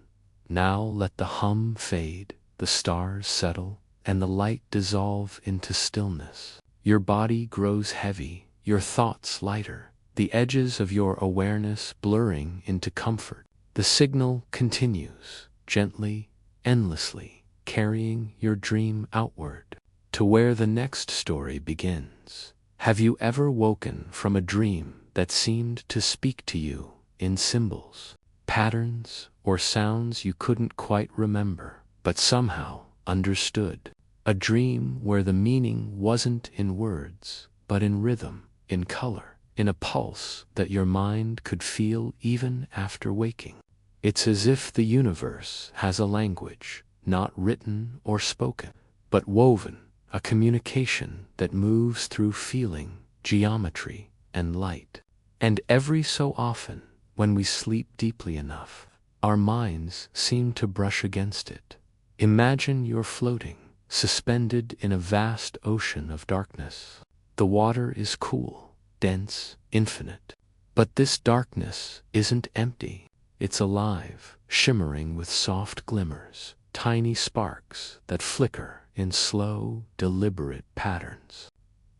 Now let the hum fade, the stars settle, and the light dissolve into stillness. Your body grows heavy, your thoughts lighter, the edges of your awareness blurring into comfort. The signal continues, gently, endlessly, carrying your dream outward to where the next story begins. Have you ever woken from a dream that seemed to speak to you in symbols, patterns, or sounds you couldn't quite remember, but somehow understood? A dream where the meaning wasn't in words, but in rhythm, in color, in a pulse that your mind could feel even after waking. It's as if the universe has a language, not written or spoken, but woven, a communication that moves through feeling, geometry, and light. And every so often, when we sleep deeply enough, our minds seem to brush against it. Imagine you're floating, suspended in a vast ocean of darkness. The water is cool, dense, infinite. But this darkness isn't empty. It's alive, shimmering with soft glimmers, tiny sparks that flicker in slow, deliberate patterns.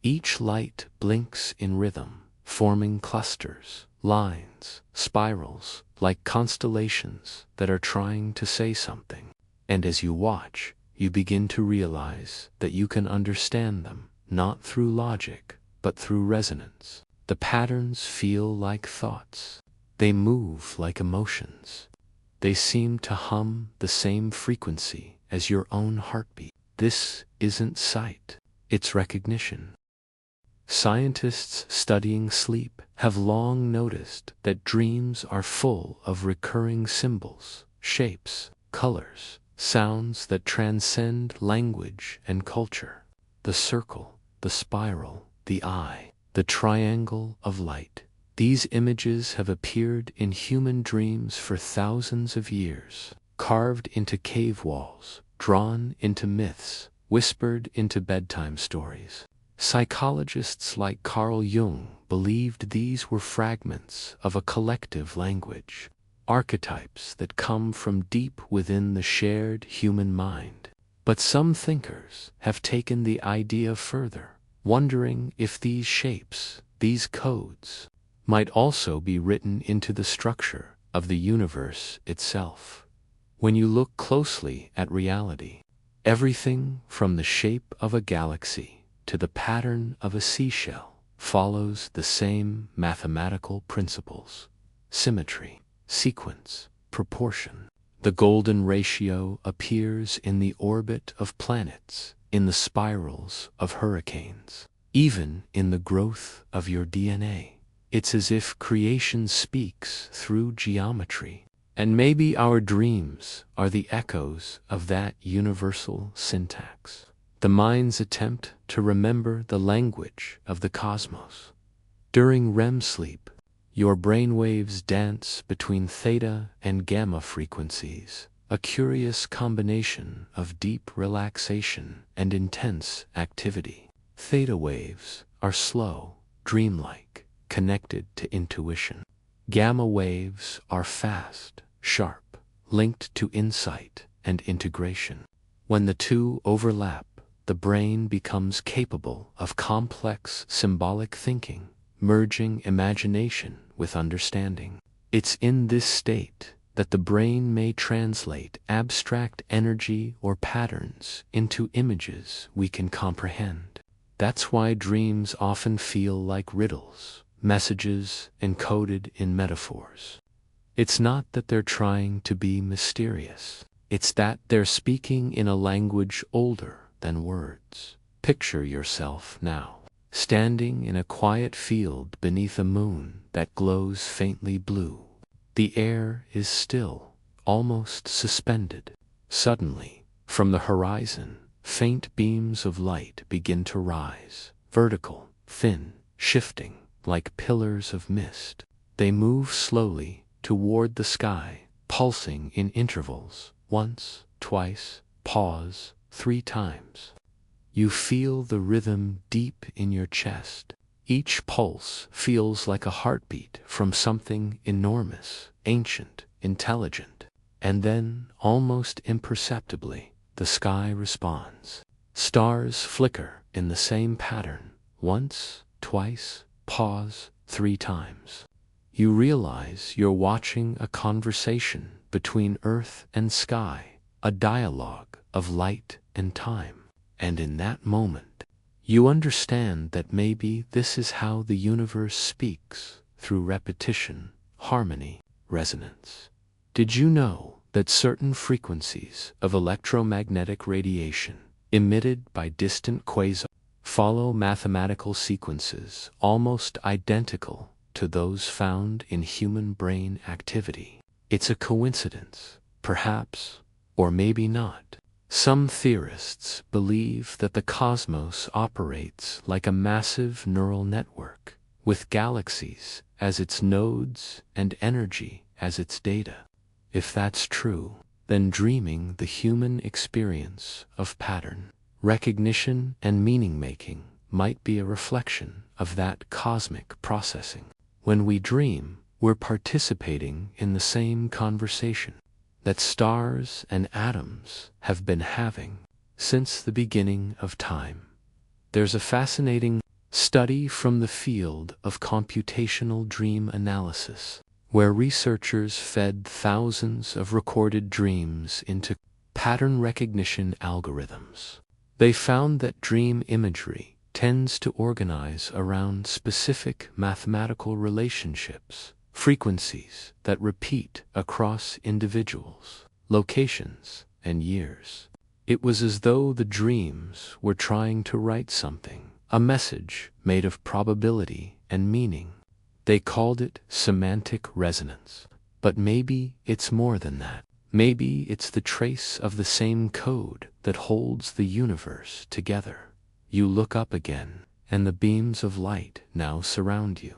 Each light blinks in rhythm, forming clusters, lines, spirals, like constellations that are trying to say something. And as you watch, you begin to realize that you can understand them, not through logic, but through resonance. The patterns feel like thoughts. They move like emotions. They seem to hum the same frequency as your own heartbeat. This isn't sight, it's recognition. Scientists studying sleep have long noticed that dreams are full of recurring symbols, shapes, colors, sounds that transcend language and culture. The circle, the spiral, the eye, the triangle of light. These images have appeared in human dreams for thousands of years, carved into cave walls, drawn into myths, whispered into bedtime stories. Psychologists like Carl Jung believed these were fragments of a collective language, archetypes that come from deep within the shared human mind. But some thinkers have taken the idea further, wondering if these shapes, these codes, might also be written into the structure of the universe itself. When you look closely at reality, everything from the shape of a galaxy to the pattern of a seashell follows the same mathematical principles: symmetry, sequence, proportion. The golden ratio appears in the orbit of planets, in the spirals of hurricanes, even in the growth of your DNA. It's as if creation speaks through geometry. And maybe our dreams are the echoes of that universal syntax. The mind's attempt to remember the language of the cosmos. During REM sleep, your brainwaves dance between theta and gamma frequencies, a curious combination of deep relaxation and intense activity. Theta waves are slow, dreamlike, connected to intuition. Gamma waves are fast, sharp, linked to insight and integration. When the two overlap, the brain becomes capable of complex symbolic thinking, merging imagination with understanding. It's in this state that the brain may translate abstract energy or patterns into images we can comprehend. That's why dreams often feel like riddles, messages encoded in metaphors. It's not that they're trying to be mysterious. It's that they're speaking in a language older than words. Picture yourself now, standing in a quiet field beneath a moon that glows faintly blue. The air is still, almost suspended. Suddenly, from the horizon, faint beams of light begin to rise, vertical, thin, shifting, like pillars of mist. They move slowly toward the sky, pulsing in intervals, once, twice, pause, 3 times. You feel the rhythm deep in your chest. Each pulse feels like a heartbeat from something enormous, ancient, intelligent. And then, almost imperceptibly, the sky responds. Stars flicker in the same pattern, once, twice, pause, 3 times. You realize you're watching a conversation between earth and sky, a dialogue of light and time. And in that moment, you understand that maybe this is how the universe speaks, through repetition, harmony, resonance. Did you know that certain frequencies of electromagnetic radiation emitted by distant quasars follow mathematical sequences almost identical to those found in human brain activity? It's a coincidence, perhaps, or maybe not. Some theorists believe that the cosmos operates like a massive neural network, with galaxies as its nodes and energy as its data. If that's true, then dreaming, the human experience of pattern, recognition, and meaning-making, might be a reflection of that cosmic processing. When we dream, we're participating in the same conversation that stars and atoms have been having since the beginning of time. There's a fascinating study from the field of computational dream analysis, where researchers fed thousands of recorded dreams into pattern recognition algorithms. They found that dream imagery tends to organize around specific mathematical relationships, frequencies that repeat across individuals, locations, and years. It was as though the dreams were trying to write something, a message made of probability and meaning. They called it semantic resonance. But maybe it's more than that. Maybe it's the trace of the same code that holds the universe together. You look up again, and the beams of light now surround you.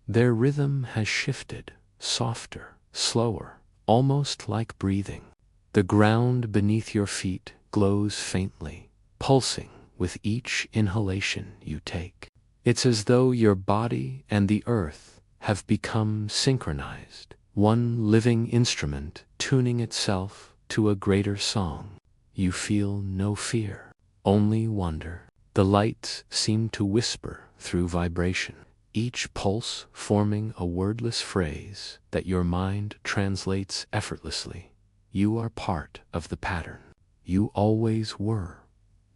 Their rhythm has shifted, softer, slower, almost like breathing. The ground beneath your feet glows faintly, pulsing with each inhalation you take. It's as though your body and the earth have become synchronized, one living instrument tuning itself to a greater song. You feel no fear, only wonder. The lights seem to whisper through vibration, each pulse forming a wordless phrase that your mind translates effortlessly. You are part of the pattern. You always were.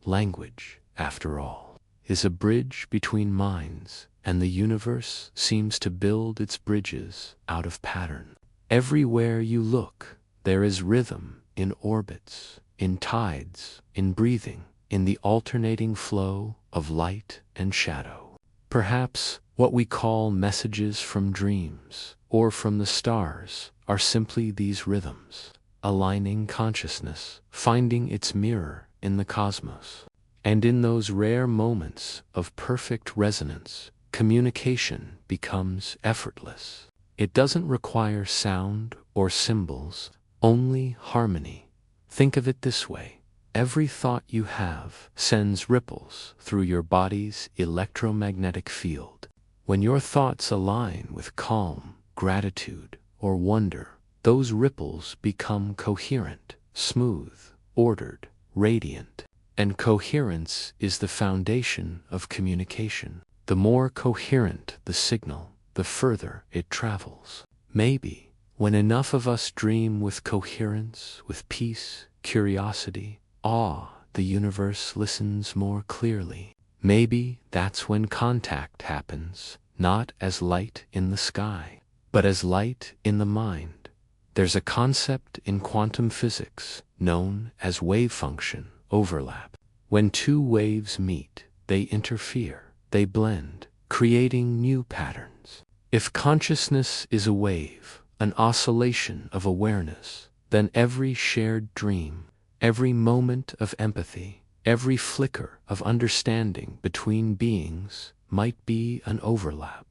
Language, after all, is a bridge between minds, and the universe seems to build its bridges out of pattern. Everywhere you look, there is rhythm in orbits, in tides, in breathing, in the alternating flow of light and shadow. Perhaps what we call messages from dreams or from the stars are simply these rhythms, aligning consciousness, finding its mirror in the cosmos. And in those rare moments of perfect resonance, communication becomes effortless. It doesn't require sound or symbols, only harmony. Think of it this way. Every thought you have sends ripples through your body's electromagnetic field. When your thoughts align with calm, gratitude, or wonder, those ripples become coherent, smooth, ordered, radiant. And coherence is the foundation of communication. The more coherent the signal, the further it travels. Maybe, when enough of us dream with coherence, with peace, curiosity, awe, the universe listens more clearly. Maybe that's when contact happens, not as light in the sky, but as light in the mind. There's a concept in quantum physics known as wave function overlap. When two waves meet, they interfere, they blend, creating new patterns. If consciousness is a wave, an oscillation of awareness, then every shared dream, every moment of empathy, every flicker of understanding between beings might be an overlap.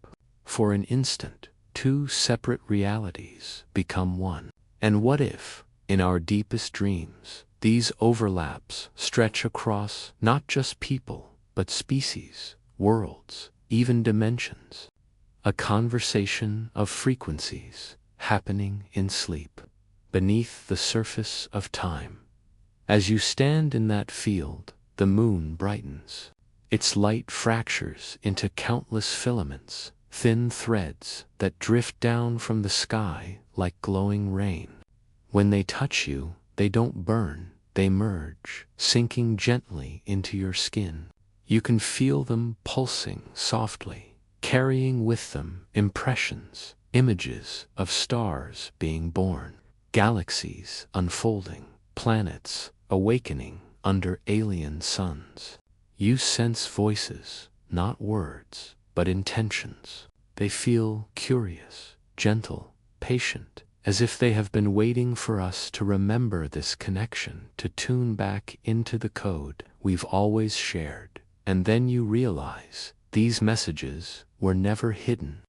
For an instant, two separate realities become one. And what if, in our deepest dreams, these overlaps stretch across not just people, but species, worlds, even dimensions? A conversation of frequencies happening in sleep, beneath the surface of time. As you stand in that field, the moon brightens. Its light fractures into countless filaments, thin threads that drift down from the sky like glowing rain. When they touch you, they don't burn, they merge, sinking gently into your skin. You can feel them pulsing softly, carrying with them impressions, images of stars being born, galaxies unfolding, planets awakening under alien suns. You sense voices, not words, but intentions. They feel curious, gentle, patient, as if they have been waiting for us to remember this connection, to tune back into the code we've always shared. And then you realize these messages were never hidden.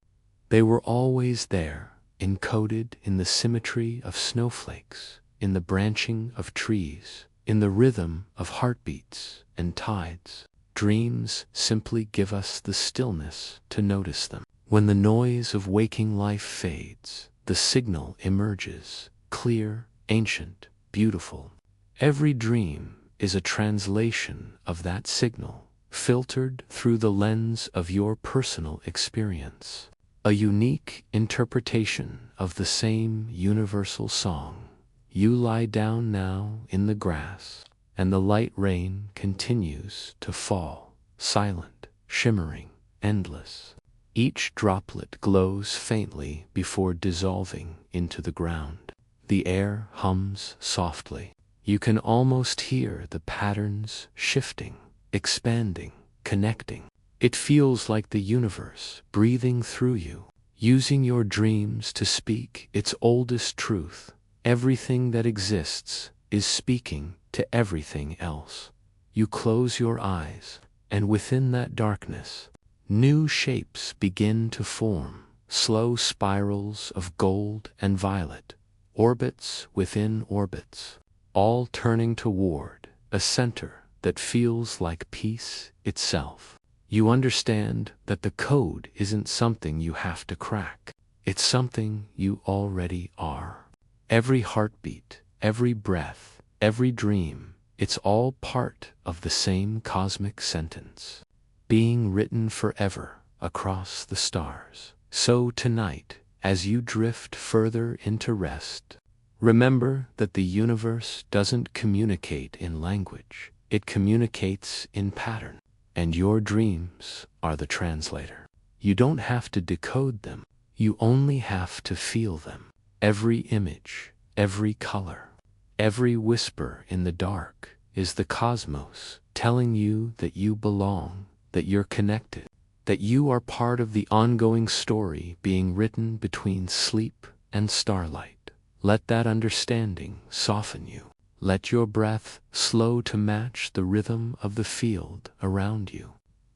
They were always there, encoded in the symmetry of snowflakes, in the branching of trees, in the rhythm of heartbeats and tides. Dreams simply give us the stillness to notice them. When the noise of waking life fades, the signal emerges, clear, ancient, beautiful. Every dream is a translation of that signal, filtered through the lens of your personal experience. A unique interpretation of the same universal song. You lie down now in the grass, and the light rain continues to fall, silent, shimmering, endless. Each droplet glows faintly before dissolving into the ground. The air hums softly. You can almost hear the patterns shifting, expanding, connecting. It feels like the universe breathing through you, using your dreams to speak its oldest truth. Everything that exists is speaking to everything else. You close your eyes, and within that darkness, new shapes begin to form, slow spirals of gold and violet, orbits within orbits, all turning toward a center that feels like peace itself. You understand that the code isn't something you have to crack. It's something you already are. Every heartbeat, every breath, every dream, it's all part of the same cosmic sentence, being written forever across the stars. So tonight, as you drift further into rest, remember that the universe doesn't communicate in language. It communicates in pattern, and your dreams are the translator. You don't have to decode them. You only have to feel them. Every image, every color, every whisper in the dark is the cosmos telling you that you belong, that you're connected, that you are part of the ongoing story being written between sleep and starlight. Let that understanding soften you. Let your breath slow to match the rhythm of the field around you.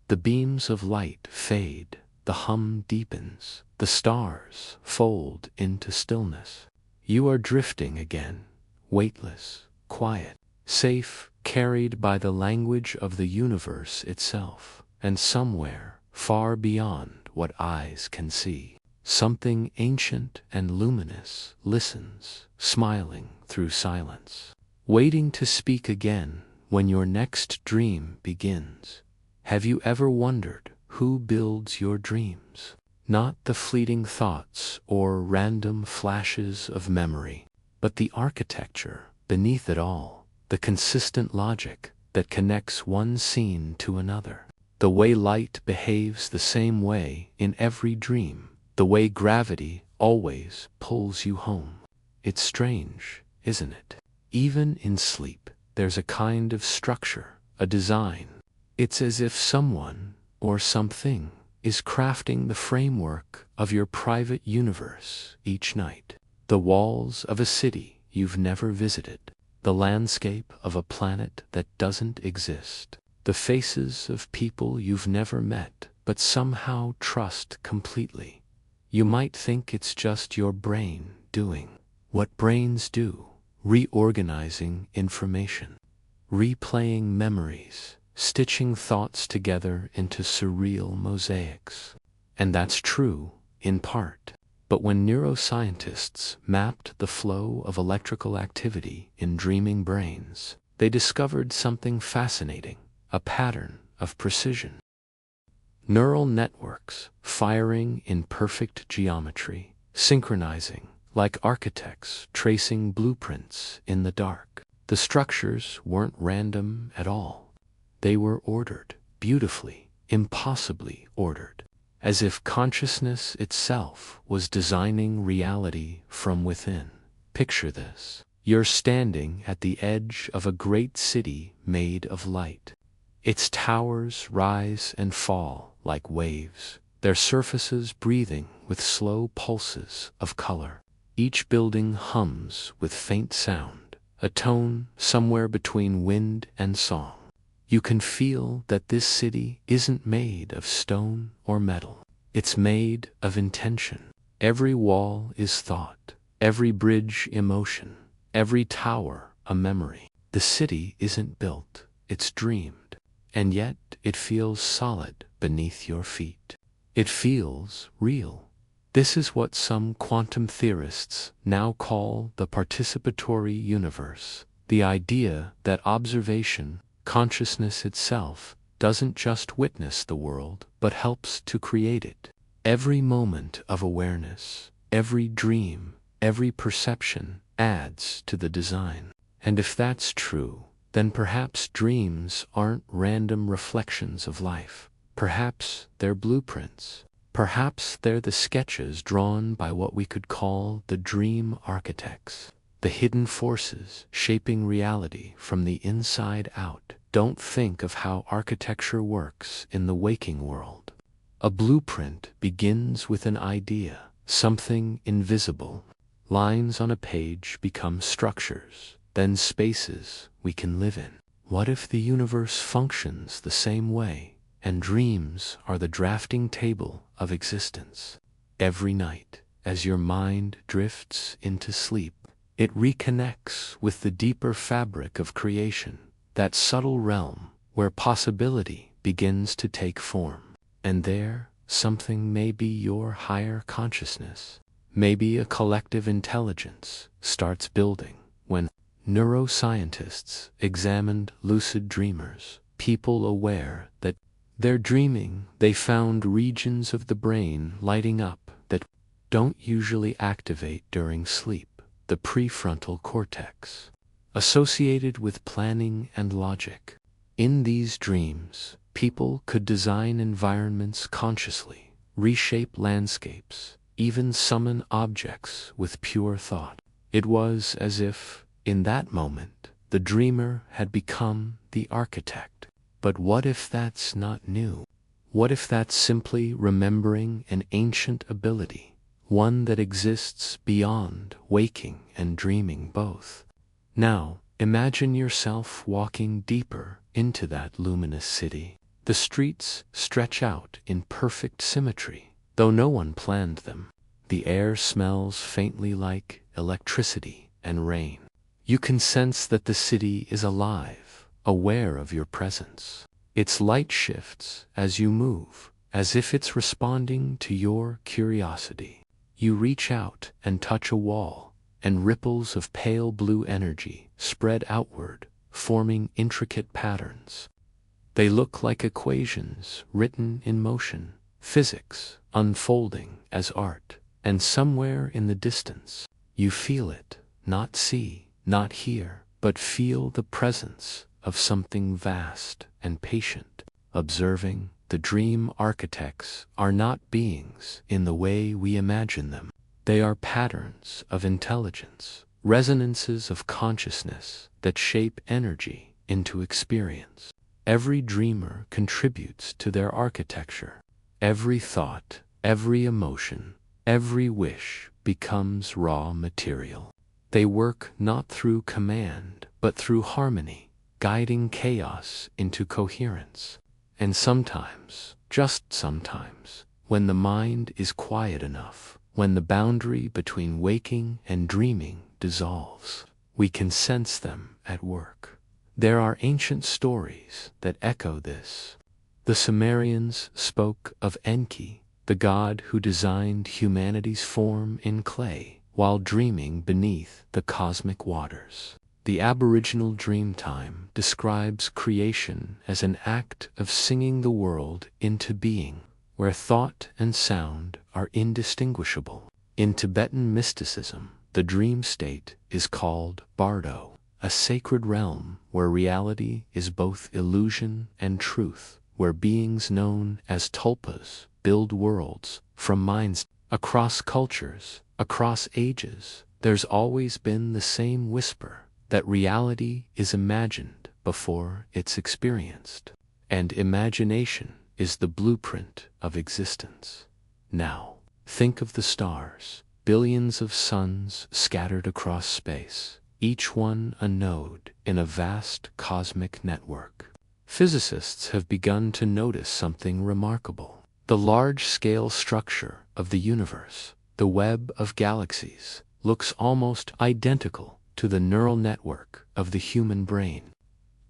The beams of light fade, the hum deepens, the stars fold into stillness. You are drifting again, weightless, quiet, safe, carried by the language of the universe itself, and somewhere, far beyond what eyes can see, something ancient and luminous listens, smiling through silence, waiting to speak again when your next dream begins. Have you ever wondered who builds your dreams? Not the fleeting thoughts or random flashes of memory, but the architecture beneath it all, the consistent logic that connects one scene to another. The way light behaves the same way in every dream, the way gravity always pulls you home. It's strange, isn't it? Even in sleep, there's a kind of structure, a design. It's as if someone or something is crafting the framework of your private universe each night. The walls of a city you've never visited, the landscape of a planet that doesn't exist, the faces of people you've never met but somehow trust completely. You might think it's just your brain doing what brains do, reorganizing information, replaying memories, stitching thoughts together into surreal mosaics. And that's true, in part. But when neuroscientists mapped the flow of electrical activity in dreaming brains, they discovered something fascinating, a pattern of precision. Neural networks firing in perfect geometry, synchronizing like architects tracing blueprints in the dark. The structures weren't random at all. They were ordered, beautifully, impossibly ordered, as if consciousness itself was designing reality from within. Picture this. You're standing at the edge of a great city made of light. Its towers rise and fall like waves, their surfaces breathing with slow pulses of color. Each building hums with faint sound, a tone somewhere between wind and song. You can feel that this city isn't made of stone or metal. It's made of intention. Every wall is thought, every bridge emotion, every tower a memory. The city isn't built, it's dreamed, and yet it feels solid beneath your feet. It feels real. This is what some quantum theorists now call the participatory universe, the idea that observation, consciousness itself, doesn't just witness the world, but helps to create it. Every moment of awareness, every dream, every perception adds to the design. And if that's true, then perhaps dreams aren't random reflections of life. Perhaps they're blueprints. Perhaps they're the sketches drawn by what we could call the dream architects, the hidden forces shaping reality from the inside out. Don't think of how architecture works in the waking world. A blueprint begins with an idea, something invisible. Lines on a page become structures, then spaces we can live in. What if the universe functions the same way, and dreams are the drafting table of existence? Every night, as your mind drifts into sleep, it reconnects with the deeper fabric of creation, that subtle realm where possibility begins to take form. And there, something may be your higher consciousness, maybe a collective intelligence starts building. When neuroscientists examined lucid dreamers, people aware that they're dreaming, they found regions of the brain lighting up that don't usually activate during sleep, the prefrontal cortex, associated with planning and logic. In these dreams, people could design environments consciously, reshape landscapes, even summon objects with pure thought. It was as if, in that moment, the dreamer had become the architect. But what if that's not new? What if that's simply remembering an ancient ability, one that exists beyond waking and dreaming both? Now, imagine yourself walking deeper into that luminous city. The streets stretch out in perfect symmetry, though no one planned them. The air smells faintly like electricity and rain. You can sense that the city is alive, aware of your presence. Its light shifts as you move, as if it's responding to your curiosity. You reach out and touch a wall, and ripples of pale blue energy spread outward, forming intricate patterns. They look like equations written in motion, physics unfolding as art, and somewhere in the distance, you feel it, not see, not hear, but feel the presence of something vast and patient, observing. The dream architects are not beings in the way we imagine them. They are patterns of intelligence, resonances of consciousness that shape energy into experience. Every dreamer contributes to their architecture. Every thought, every emotion, every wish becomes raw material. They work not through command, but through harmony, guiding chaos into coherence. And sometimes, just sometimes, when the mind is quiet enough, when the boundary between waking and dreaming dissolves, we can sense them at work. There are ancient stories that echo this. The Sumerians spoke of Enki, the god who designed humanity's form in clay, while dreaming beneath the cosmic waters. The Aboriginal Dreamtime describes creation as an act of singing the world into being, where thought and sound are indistinguishable. In Tibetan mysticism, the dream state is called Bardo, a sacred realm where reality is both illusion and truth, where beings known as tulpas build worlds from minds. Across cultures, across ages, there's always been the same whisper that reality is imagined before it's experienced, and imagination is the blueprint of existence. Now, think of the stars, billions of suns scattered across space, each one a node in a vast cosmic network. Physicists have begun to notice something remarkable. The large-scale structure of the universe, The web of galaxies looks almost identical to the neural network of the human brain.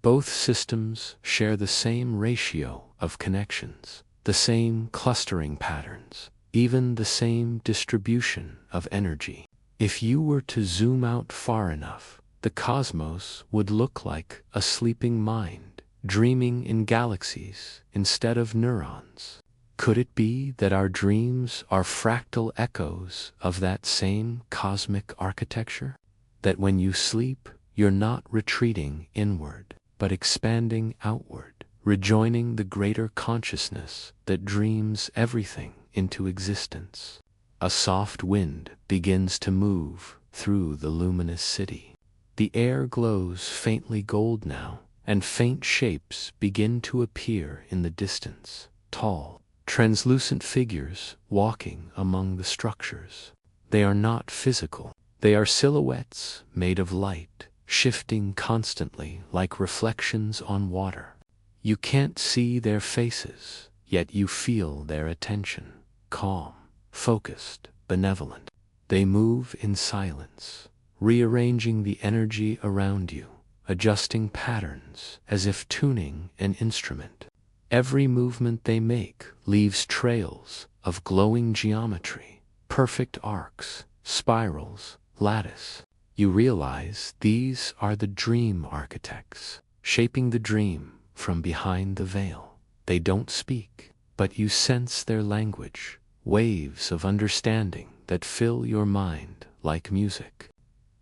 Both systems share the same ratio of connections, the same clustering patterns, even the same distribution of energy. If you were to zoom out far enough, the cosmos would look like a sleeping mind, dreaming in galaxies instead of neurons. Could it be that our dreams are fractal echoes of that same cosmic architecture? That when you sleep, you're not retreating inward, but expanding outward, rejoining the greater consciousness that dreams everything into existence. A soft wind begins to move through the luminous city. The air glows faintly gold now, and faint shapes begin to appear in the distance, tall, translucent figures walking among the structures. They are not physical. They are silhouettes made of light, shifting constantly like reflections on water. You can't see their faces, yet you feel their attention, calm, focused, benevolent. They move in silence, rearranging the energy around you, adjusting patterns as if tuning an instrument. Every movement they make leaves trails of glowing geometry, perfect arcs, spirals, lattice. You realize these are the dream architects, shaping the dream from behind the veil. They don't speak, but you sense their language, waves of understanding that fill your mind like music.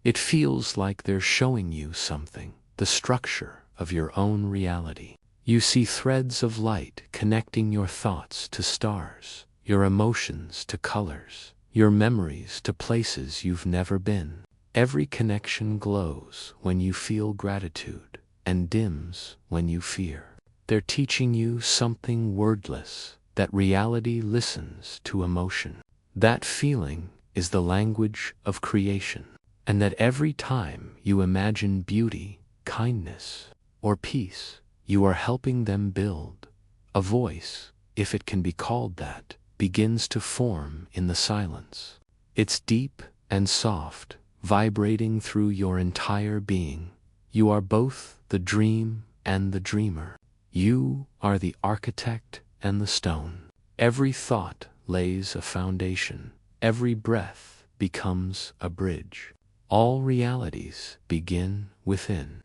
It feels like they're showing you something, the structure of your own reality. You see threads of light connecting your thoughts to stars, your emotions to colors, your memories to places you've never been. Every connection glows when you feel gratitude and dims when you fear. They're teaching you something wordless, that reality listens to emotion. That feeling is the language of creation, and that every time you imagine beauty, kindness, or peace, you are helping them build. A voice, if it can be called that, begins to form in the silence. It's deep and soft, vibrating through your entire being. You are both the dream and the dreamer. You are the architect and the stone. Every thought lays a foundation. Every breath becomes a bridge. All realities begin within.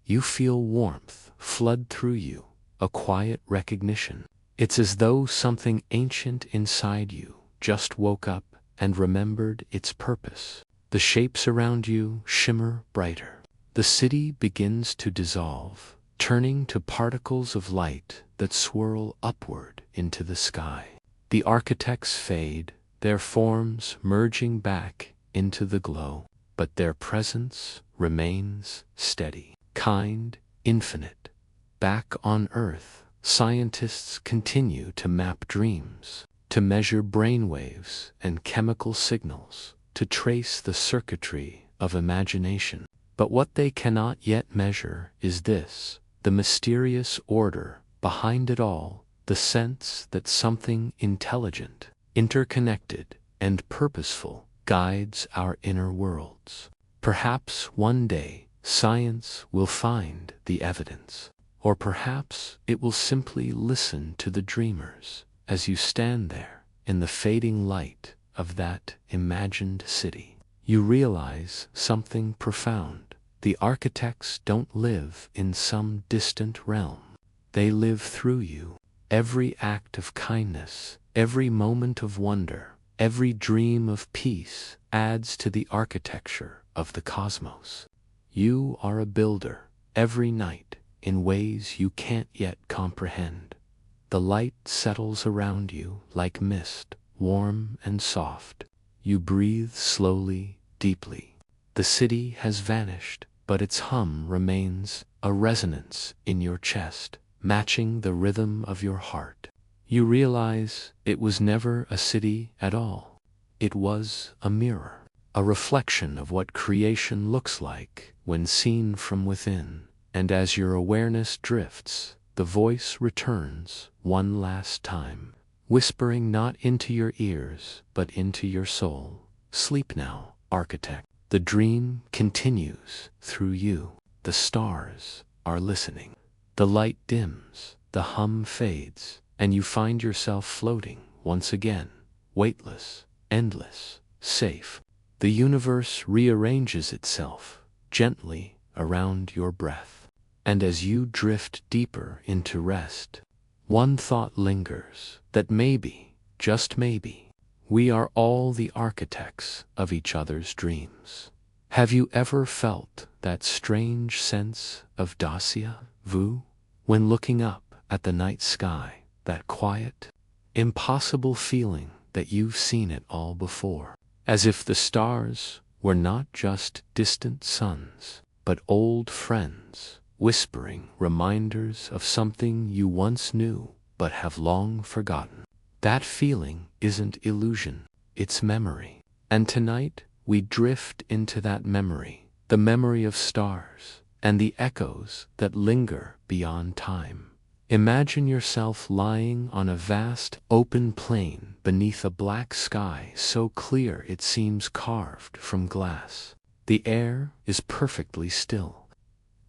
You feel warmth flood through you, a quiet recognition. It's as though something ancient inside you just woke up and remembered its purpose. The shapes around you shimmer brighter. The city begins to dissolve, turning to particles of light that swirl upward into the sky. The architects fade, their forms merging back into the glow, but their presence remains steady, kind, infinite. Back on Earth, scientists continue to map dreams, to measure brainwaves and chemical signals, to trace the circuitry of imagination. But what they cannot yet measure is this, the mysterious order behind it all, the sense that something intelligent, interconnected, and purposeful guides our inner worlds. Perhaps one day science will find the evidence, or perhaps it will simply listen to the dreamers as you stand there in the fading light of that imagined city. You realize something profound. The architects don't live in some distant realm. They live through you. Every act of kindness, every moment of wonder, every dream of peace adds to the architecture of the cosmos. You are a builder every night in ways you can't yet comprehend. The light settles around you like mist, warm and soft. You breathe slowly, deeply. The city has vanished, but its hum remains, a resonance in your chest, matching the rhythm of your heart. You realize it was never a city at all. It was a mirror, a reflection of what creation looks like when seen from within. And as your awareness drifts, the voice returns one last time. whispering not into your ears, but into your soul. Sleep now, architect. The dream continues through you. The stars are listening. The light dims, the hum fades, and you find yourself floating once again, weightless, endless, safe. The universe rearranges itself gently around your breath. And as you drift deeper into rest, one thought lingers, that maybe, just maybe, we are all the architects of each other's dreams. Have you ever felt that strange sense of déjà vu when looking up at the night sky, that quiet, impossible feeling that you've seen it all before, as if the stars were not just distant suns, but old friends, whispering reminders of something you once knew but have long forgotten? That feeling isn't illusion, it's memory. And tonight, we drift into that memory, the memory of stars, and the echoes that linger beyond time. Imagine yourself lying on a vast, open plain beneath a black sky so clear it seems carved from glass. The air is perfectly still.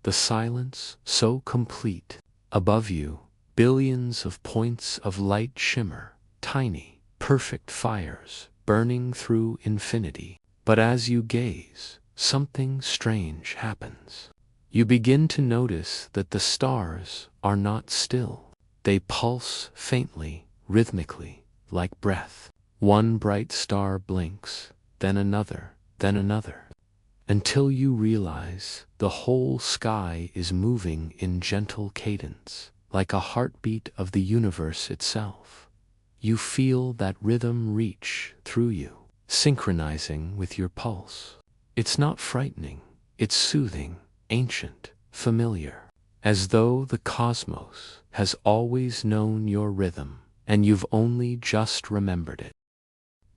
The silence so complete. Above you, billions of points of light shimmer, tiny, perfect fires, burning through infinity. But as you gaze, something strange happens. You begin to notice that the stars are not still. They pulse faintly, rhythmically, like breath. One bright star blinks, then another, until you realize the whole sky is moving in gentle cadence, like a heartbeat of the universe itself. You feel that rhythm reach through you, synchronizing with your pulse. It's not frightening, it's soothing, ancient, familiar, as though the cosmos has always known your rhythm, and you've only just remembered it.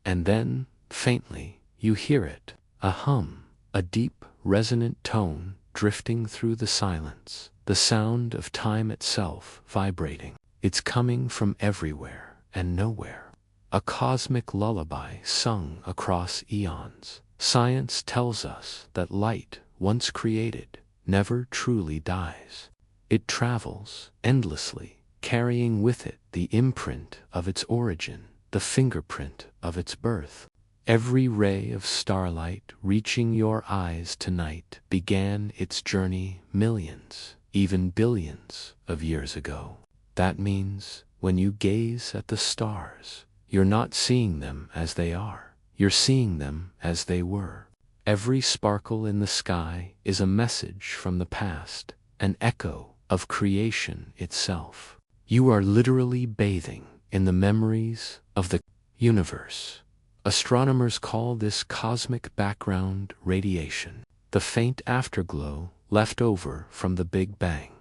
And then, faintly, you hear it, a hum, a deep, resonant tone drifting through the silence, the sound of time itself vibrating. It's coming from everywhere and nowhere. A cosmic lullaby sung across eons. Science tells us that light, once created, never truly dies. It travels endlessly, carrying with it the imprint of its origin, the fingerprint of its birth. Every ray of starlight reaching your eyes tonight began its journey millions, even billions of years ago. That means when you gaze at the stars, you're not seeing them as they are, you're seeing them as they were. Every sparkle in the sky is a message from the past, an echo of creation itself. You are literally bathing in the memories of the universe. Astronomers call this cosmic background radiation, the faint afterglow left over from the Big Bang.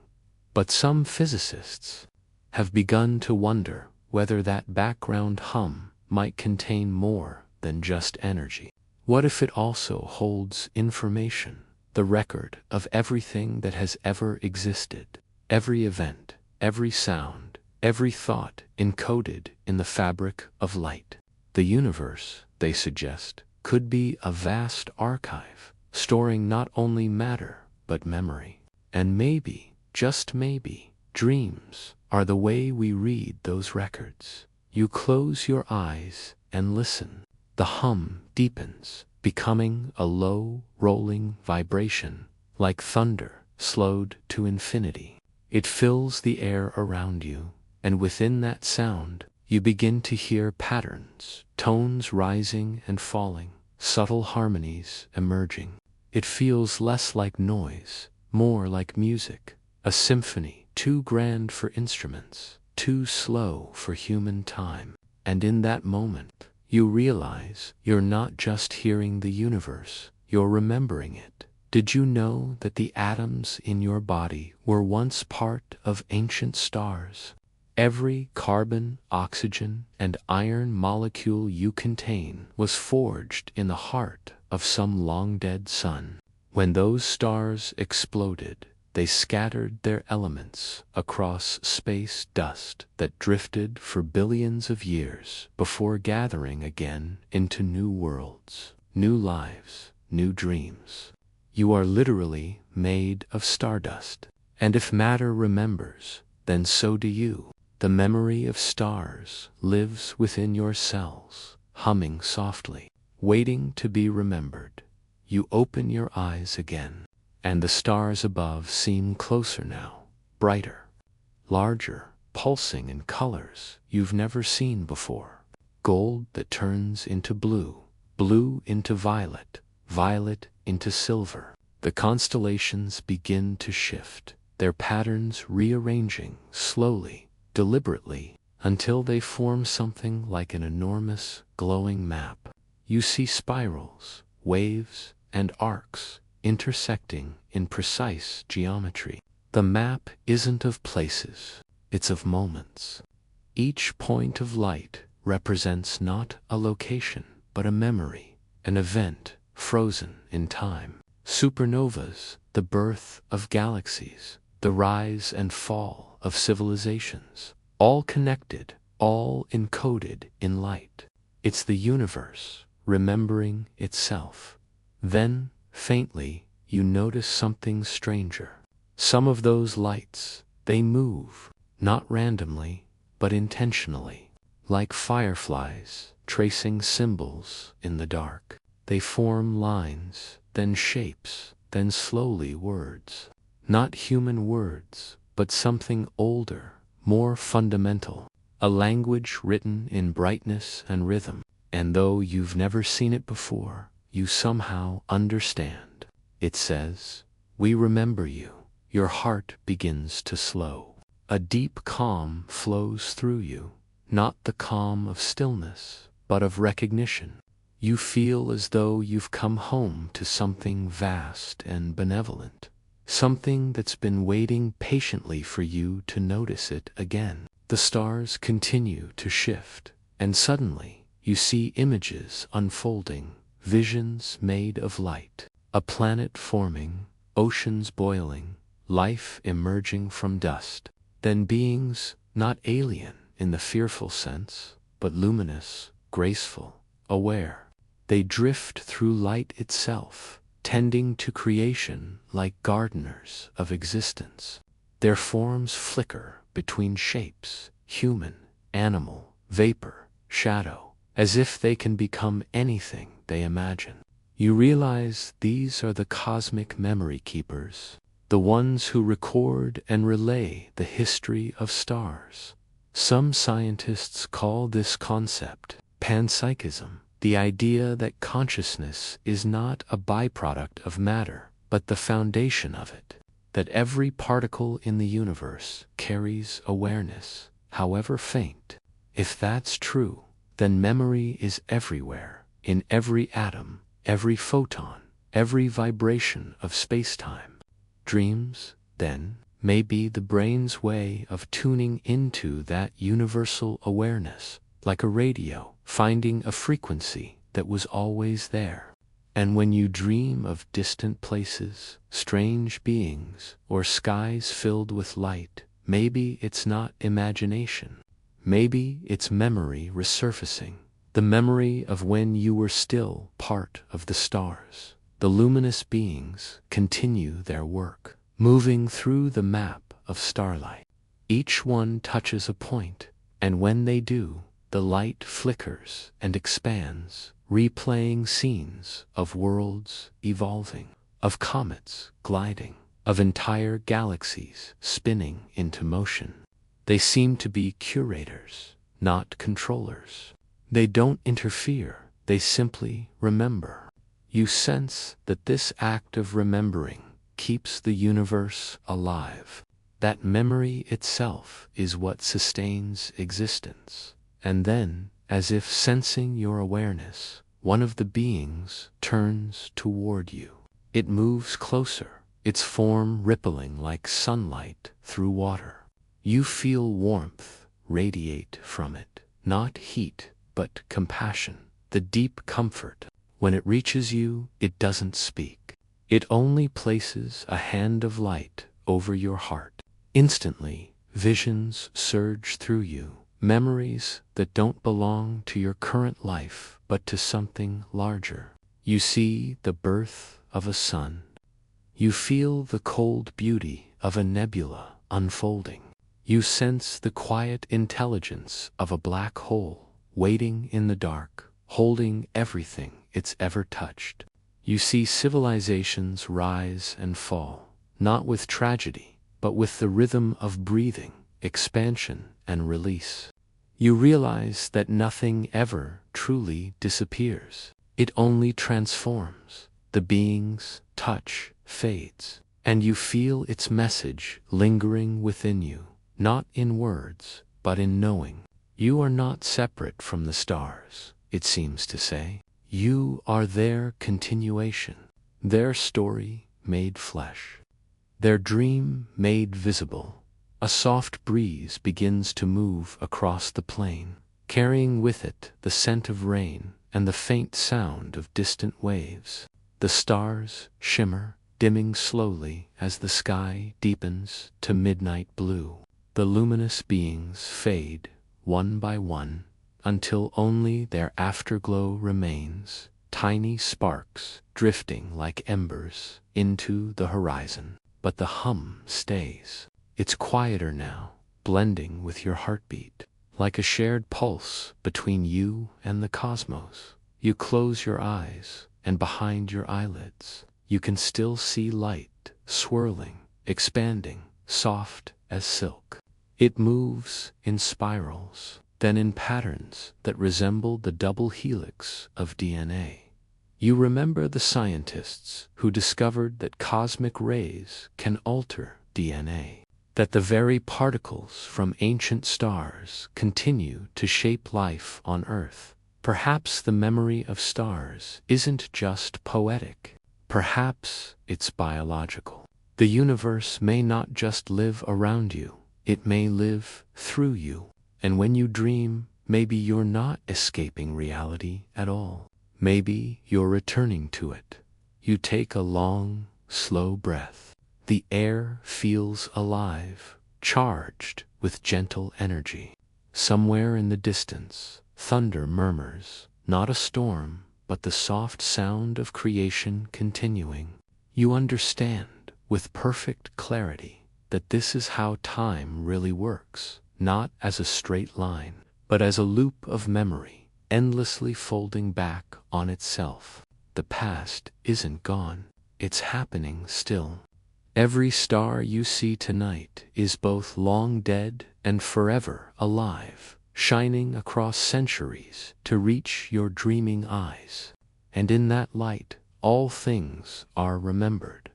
But some physicists have begun to wonder whether that background hum might contain more than just energy. What if it also holds information, the record of everything that has ever existed, every event, every sound, every thought encoded in the fabric of light? The universe, they suggest, could be a vast archive, storing not only matter, but memory. And maybe, just maybe, dreams are the way we read those records. You close your eyes and listen. The hum deepens, becoming a low, rolling vibration, like thunder slowed to infinity. It fills the air around you, and within that sound, you begin to hear patterns, tones rising and falling, subtle harmonies emerging. It feels less like noise, more like music, a symphony too grand for instruments, too slow for human time. And in that moment, you realize you're not just hearing the universe, you're remembering it. Did you know that the atoms in your body were once part of ancient stars? Every carbon, oxygen, and iron molecule you contain was forged in the heart of some long-dead sun. When those stars exploded, they scattered their elements across space dust that drifted for billions of years before gathering again into new worlds, new lives, new dreams. You are literally made of stardust. And if matter remembers, then so do you. The memory of stars lives within your cells, humming softly, waiting to be remembered. You open your eyes again, and the stars above seem closer now, brighter, larger, pulsing in colors you've never seen before. Gold that turns into blue, blue into violet, violet into silver. The constellations begin to shift, their patterns rearranging slowly, deliberately, until they form something like an enormous, glowing map. You see spirals, waves, and arcs intersecting in precise geometry. The map isn't of places, it's of moments. Each point of light represents not a location, but a memory, an event frozen in time. Supernovas, the birth of galaxies, the rise and fall of civilizations, all connected, all encoded in light. It's the universe remembering itself. Then, faintly, you notice something stranger. Some of those lights, they move, not randomly, but intentionally, like fireflies tracing symbols in the dark. They form lines, then shapes, then slowly words. Not human words, but something older, more fundamental. A language written in brightness and rhythm. And though you've never seen it before, you somehow understand. It says, "We remember you." Your heart begins to slow. A deep calm flows through you, not the calm of stillness, but of recognition. You feel as though you've come home to something vast and benevolent, something that's been waiting patiently for you to notice it again. The stars continue to shift, and suddenly you see images unfolding, visions made of light, a planet forming, oceans boiling, life emerging from dust. Then beings, not alien in the fearful sense, but luminous, graceful, aware. They drift through light itself, tending to creation like gardeners of existence. Their forms flicker between shapes, human, animal, vapor, shadow, as if they can become anything they imagine. You realize these are the cosmic memory keepers, the ones who record and relay the history of stars. Some scientists call this concept panpsychism, the idea that consciousness is not a byproduct of matter, but the foundation of it, that every particle in the universe carries awareness, however faint. If that's true, then memory is everywhere, in every atom, every photon, every vibration of space-time. Dreams, then, may be the brain's way of tuning into that universal awareness, like a radio, finding a frequency that was always there. And when you dream of distant places, strange beings, or skies filled with light, maybe it's not imagination. Maybe it's memory resurfacing, the memory of when you were still part of the stars. The luminous beings continue their work, moving through the map of starlight. Each one touches a point, and when they do, the light flickers and expands, replaying scenes of worlds evolving, of comets gliding, of entire galaxies spinning into motion. They seem to be curators, not controllers. They don't interfere, they simply remember. You sense that this act of remembering keeps the universe alive. That memory itself is what sustains existence. And then, as if sensing your awareness, one of the beings turns toward you. It moves closer, its form rippling like sunlight through water. You feel warmth radiate from it, not heat, but compassion, the deep comfort. When it reaches you, it doesn't speak. It only places a hand of light over your heart. Instantly, visions surge through you, memories that don't belong to your current life but to something larger. You see the birth of a sun. You feel the cold beauty of a nebula unfolding. You sense the quiet intelligence of a black hole waiting in the dark, holding everything it's ever touched. You see civilizations rise and fall, not with tragedy, but with the rhythm of breathing, expansion, and release. You realize that nothing ever truly disappears. It only transforms. The being's touch fades, and you feel its message lingering within you, not in words, but in knowing. You are not separate from the stars, it seems to say. You are their continuation, their story made flesh, their dream made visible. A soft breeze begins to move across the plain, carrying with it the scent of rain and the faint sound of distant waves. The stars shimmer, dimming slowly as the sky deepens to midnight blue. The luminous beings fade, one by one, until only their afterglow remains, tiny sparks drifting like embers into the horizon. But the hum stays. It's quieter now, blending with your heartbeat, like a shared pulse between you and the cosmos. You close your eyes, and behind your eyelids, you can still see light, swirling, expanding, soft as silk. It moves in spirals, then in patterns that resemble the double helix of DNA. You remember the scientists who discovered that cosmic rays can alter DNA, that the very particles from ancient stars continue to shape life on Earth. Perhaps the memory of stars isn't just poetic. Perhaps it's biological. The universe may not just live around you, it may live through you. And when you dream, maybe you're not escaping reality at all. Maybe you're returning to it. You take a long, slow breath. The air feels alive, charged with gentle energy. Somewhere in the distance, thunder murmurs, not a storm, but the soft sound of creation continuing. You understand, with perfect clarity, that this is how time really works, not as a straight line, but as a loop of memory, endlessly folding back on itself. The past isn't gone, it's happening still. Every star you see tonight is both long dead and forever alive, shining across centuries to reach your dreaming eyes. And in that light, all things are remembered.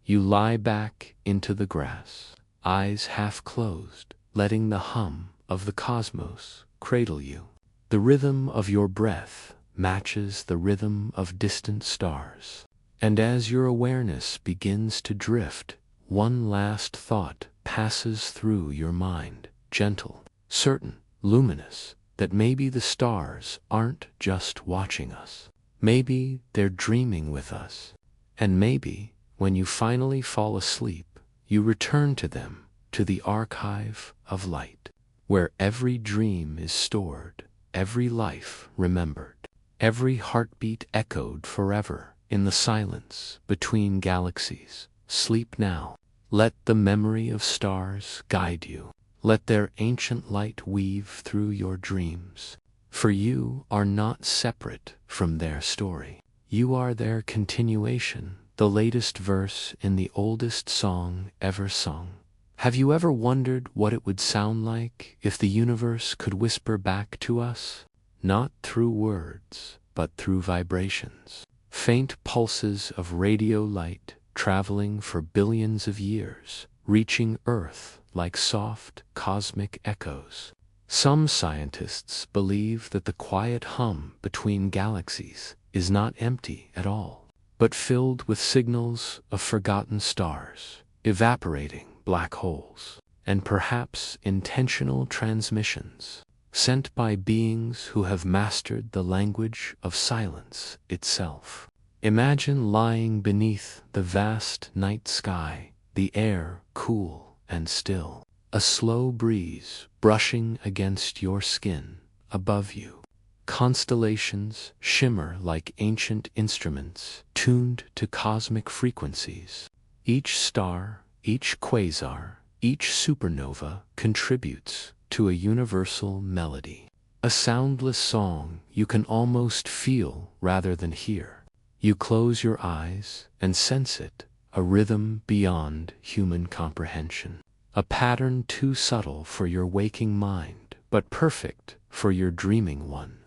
You lie back into the grass, eyes half closed, letting the hum of the cosmos cradle you. The rhythm of your breath matches the rhythm of distant stars. And as your awareness begins to drift, one last thought passes through your mind, gentle, certain, luminous, that maybe the stars aren't just watching us. Maybe they're dreaming with us. And maybe, when you finally fall asleep, you return to them, to the archive of light, where every dream is stored, every life remembered, every heartbeat echoed forever in the silence between galaxies. Sleep now. Let the memory of stars guide you. Let their ancient light weave through your dreams. For you are not separate from their story. You are their continuation, the latest verse in the oldest song ever sung. Have you ever wondered what it would sound like if the universe could whisper back to us? Not through words, but through vibrations. Faint pulses of radio light traveling for billions of years, reaching Earth like soft cosmic echoes. Some scientists believe that the quiet hum between galaxies is not empty at all, but filled with signals of forgotten stars, evaporating black holes, and perhaps intentional transmissions sent by beings who have mastered the language of silence itself. Imagine lying beneath the vast night sky, the air cool and still. A slow breeze brushing against your skin above you. Constellations shimmer like ancient instruments tuned to cosmic frequencies. Each star, each quasar, each supernova contributes to a universal melody. A soundless song you can almost feel rather than hear. You close your eyes and sense it, a rhythm beyond human comprehension. A pattern too subtle for your waking mind, but perfect for your dreaming one.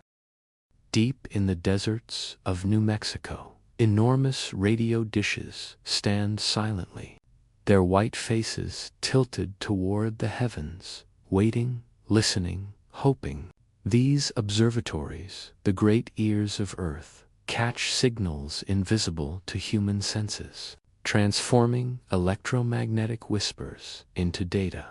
Deep in the deserts of New Mexico, enormous radio dishes stand silently, their white faces tilted toward the heavens, waiting, listening, hoping. These observatories, the great ears of Earth, catch signals invisible to human senses, transforming electromagnetic whispers into data,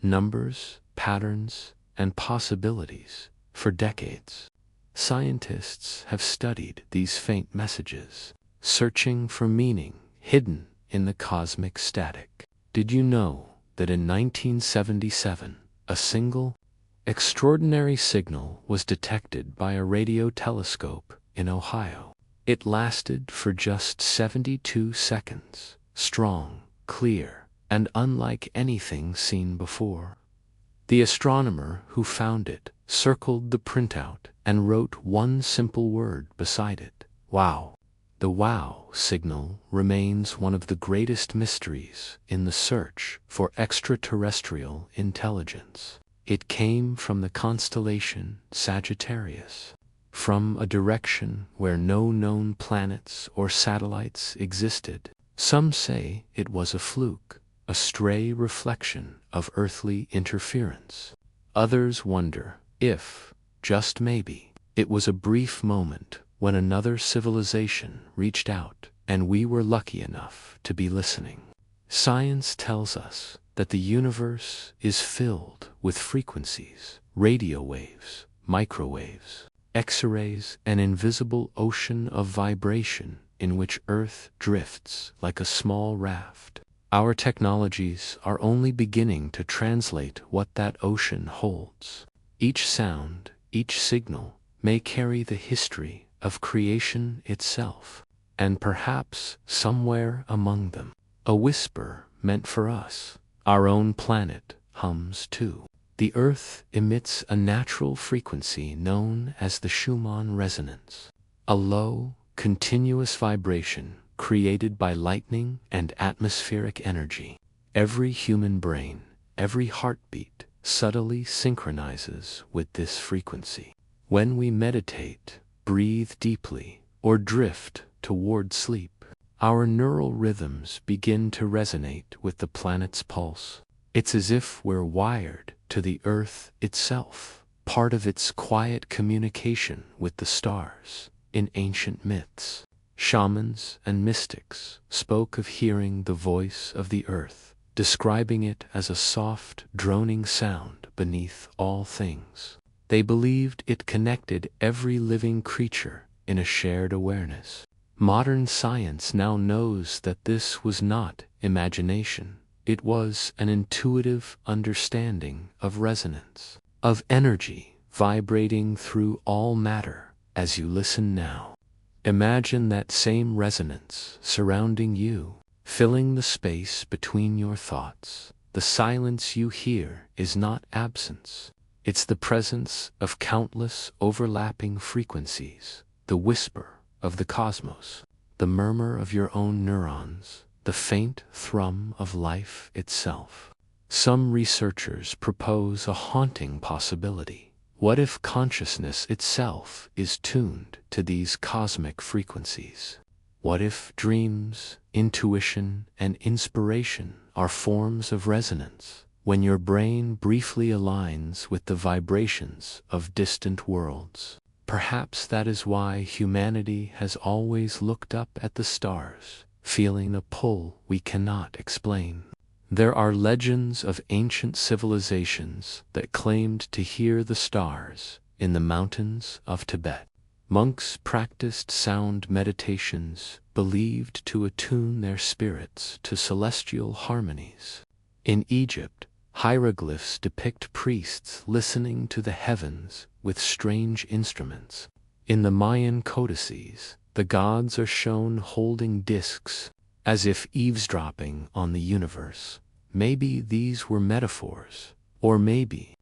numbers, patterns, and possibilities for decades. Scientists have studied these faint messages, searching for meaning hidden in the cosmic static. Did you know that in 1977, a single, extraordinary signal was detected by a radio telescope in Ohio? It lasted for just 72 seconds, strong, clear, and unlike anything seen before. The astronomer who found it circled the printout and wrote one simple word beside it: wow. The wow signal remains one of the greatest mysteries in the search for extraterrestrial intelligence. It came from the constellation Sagittarius, from a direction where no known planets or satellites existed. Some say it was a fluke, a stray reflection of earthly interference. Others wonder if, just maybe, it was a brief moment when another civilization reached out and we were lucky enough to be listening. Science tells us that the universe is filled with frequencies, radio waves, microwaves, X-rays, an invisible ocean of vibration in which Earth drifts like a small raft. Our technologies are only beginning to translate what that ocean holds. Each sound, each signal, may carry the history of creation itself, and perhaps somewhere among them, a whisper meant for us. Our own planet hums too. The Earth emits a natural frequency known as the Schumann resonance, a low, continuous vibration created by lightning and atmospheric energy. Every human brain, every heartbeat, subtly synchronizes with this frequency. When we meditate, breathe deeply, or drift toward sleep, our neural rhythms begin to resonate with the planet's pulse. It's as if we're wired to the Earth itself, part of its quiet communication with the stars. In ancient myths, shamans and mystics spoke of hearing the voice of the Earth, describing it as a soft, droning sound beneath all things. They believed it connected every living creature in a shared awareness. Modern science now knows that this was not imagination. It was an intuitive understanding of resonance, of energy vibrating through all matter. As you listen now, imagine that same resonance surrounding you, filling the space between your thoughts. The silence you hear is not absence. It's the presence of countless overlapping frequencies, the whisper of the cosmos, the murmur of your own neurons, the faint thrum of life itself. Some researchers propose a haunting possibility. What if consciousness itself is tuned to these cosmic frequencies? What if dreams, intuition, and inspiration are forms of resonance, when your brain briefly aligns with the vibrations of distant worlds? Perhaps that is why humanity has always looked up at the stars, feeling a pull we cannot explain. There are legends of ancient civilizations that claimed to hear the stars in the mountains of Tibet. Monks practiced sound meditations, believed to attune their spirits to celestial harmonies. In Egypt, hieroglyphs depict priests listening to the heavens with strange instruments. In the Mayan codices, the gods are shown holding discs, as if eavesdropping on the universe. Maybe these were metaphors, or maybe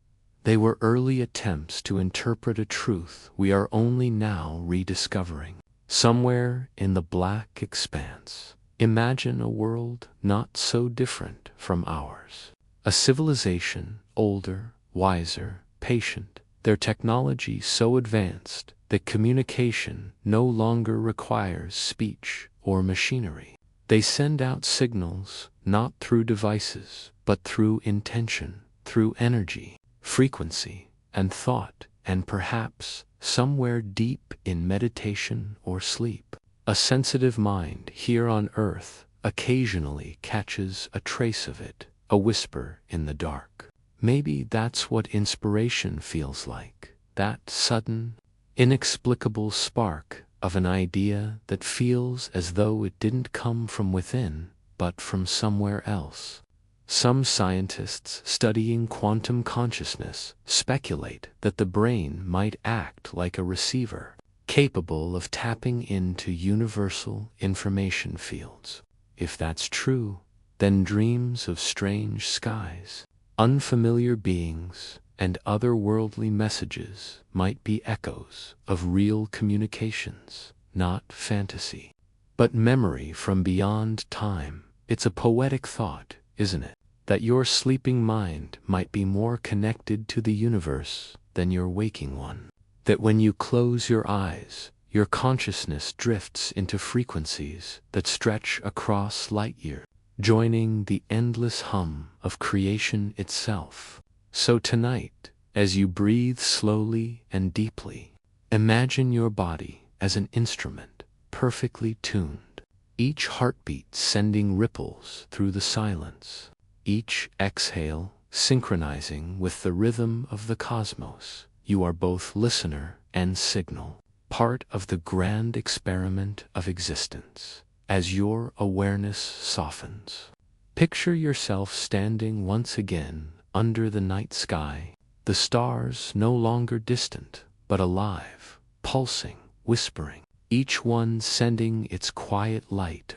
they were early attempts to interpret a truth we are only now rediscovering. Somewhere in the black expanse, imagine a world not so different from ours. A civilization older, wiser, patient, their technology so advanced that communication no longer requires speech or machinery. They send out signals not through devices, but through intention, through energy, frequency, and thought, and perhaps somewhere deep in meditation or sleep. A sensitive mind here on earth occasionally catches a trace of it, a whisper in the dark. Maybe that's what inspiration feels like, that sudden, inexplicable spark of an idea that feels as though it didn't come from within, but from somewhere else. Some scientists studying quantum consciousness speculate that the brain might act like a receiver, capable of tapping into universal information fields. If that's true, then dreams of strange skies, unfamiliar beings, and otherworldly messages might be echoes of real communications, not fantasy. But memory from beyond time, it's a poetic thought, isn't it? That your sleeping mind might be more connected to the universe than your waking one. That when you close your eyes, your consciousness drifts into frequencies that stretch across light years, joining the endless hum of creation itself. So tonight, as you breathe slowly and deeply, imagine your body as an instrument, perfectly tuned, each heartbeat sending ripples through the silence, each exhale synchronizing with the rhythm of the cosmos. You are both listener and signal, part of the grand experiment of existence. As your awareness softens, picture yourself standing once again under the night sky, the stars no longer distant, but alive, pulsing, whispering, each one sending its quiet light.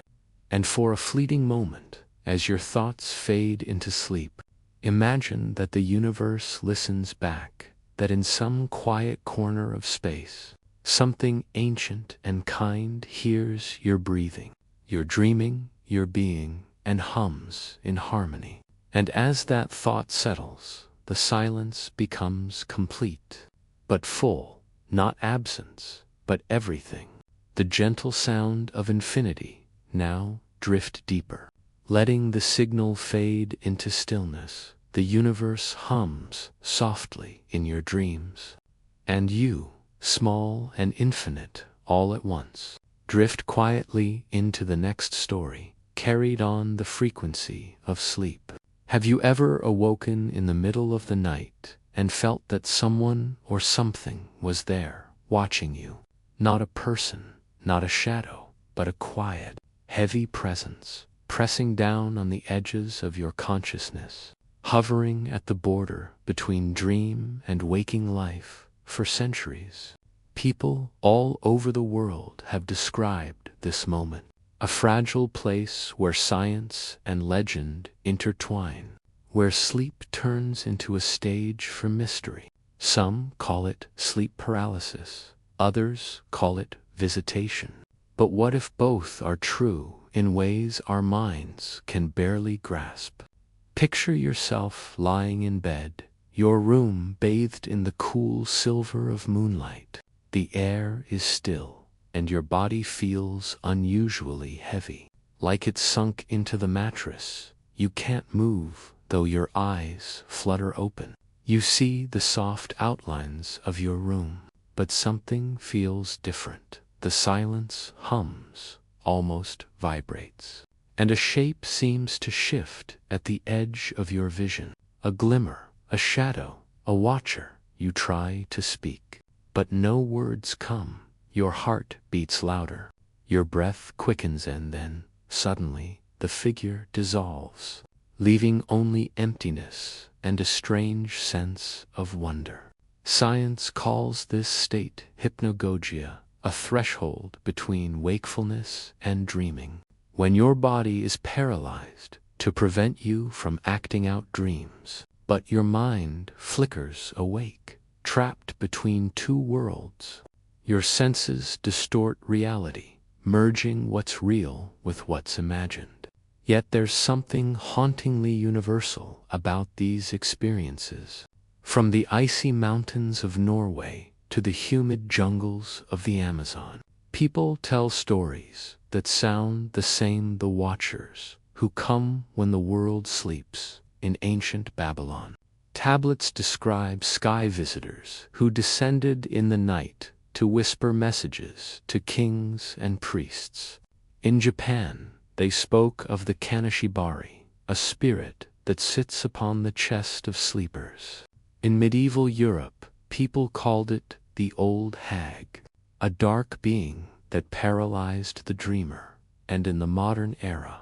And for a fleeting moment, as your thoughts fade into sleep, imagine that the universe listens back, that in some quiet corner of space, something ancient and kind hears your breathing, your dreaming, your being, and hums in harmony. And as that thought settles, the silence becomes complete, but full, not absence, but everything. The gentle sound of infinity now drift deeper, letting the signal fade into stillness. The universe hums softly in your dreams, and you, small and infinite all at once, drift quietly into the next story, carried on the frequency of sleep. Have you ever awoken in the middle of the night and felt that someone or something was there, watching you? Not a person, not a shadow, but a quiet, heavy presence, pressing down on the edges of your consciousness, hovering at the border between dream and waking life for centuries. People all over the world have described this moment, a fragile place where science and legend intertwine, where sleep turns into a stage for mystery. Some call it sleep paralysis, others call it visitation. But what if both are true in ways our minds can barely grasp? Picture yourself lying in bed, your room bathed in the cool silver of moonlight. The air is still, and your body feels unusually heavy, like it's sunk into the mattress. You can't move, though your eyes flutter open. You see the soft outlines of your room, but something feels different. The silence hums, almost vibrates, and a shape seems to shift at the edge of your vision. A glimmer, a shadow, a watcher. You try to speak, but no words come. your heart beats louder, your breath quickens, and then, suddenly, the figure dissolves, leaving only emptiness and a strange sense of wonder. Science calls this state hypnagogia, a threshold between wakefulness and dreaming. When your body is paralyzed to prevent you from acting out dreams, but your mind flickers awake, trapped between two worlds. Your senses distort reality, merging what's real with what's imagined. Yet there's something hauntingly universal about these experiences. From the icy mountains of Norway to the humid jungles of the Amazon, people tell stories that sound the same. The watchers, who come when the world sleeps in ancient Babylon. Tablets describe sky visitors who descended in the night to whisper messages to kings and priests. In Japan, they spoke of the Kanashibari, a spirit that sits upon the chest of sleepers. In medieval Europe, people called it the old hag, a dark being that paralyzed the dreamer. And in the modern era,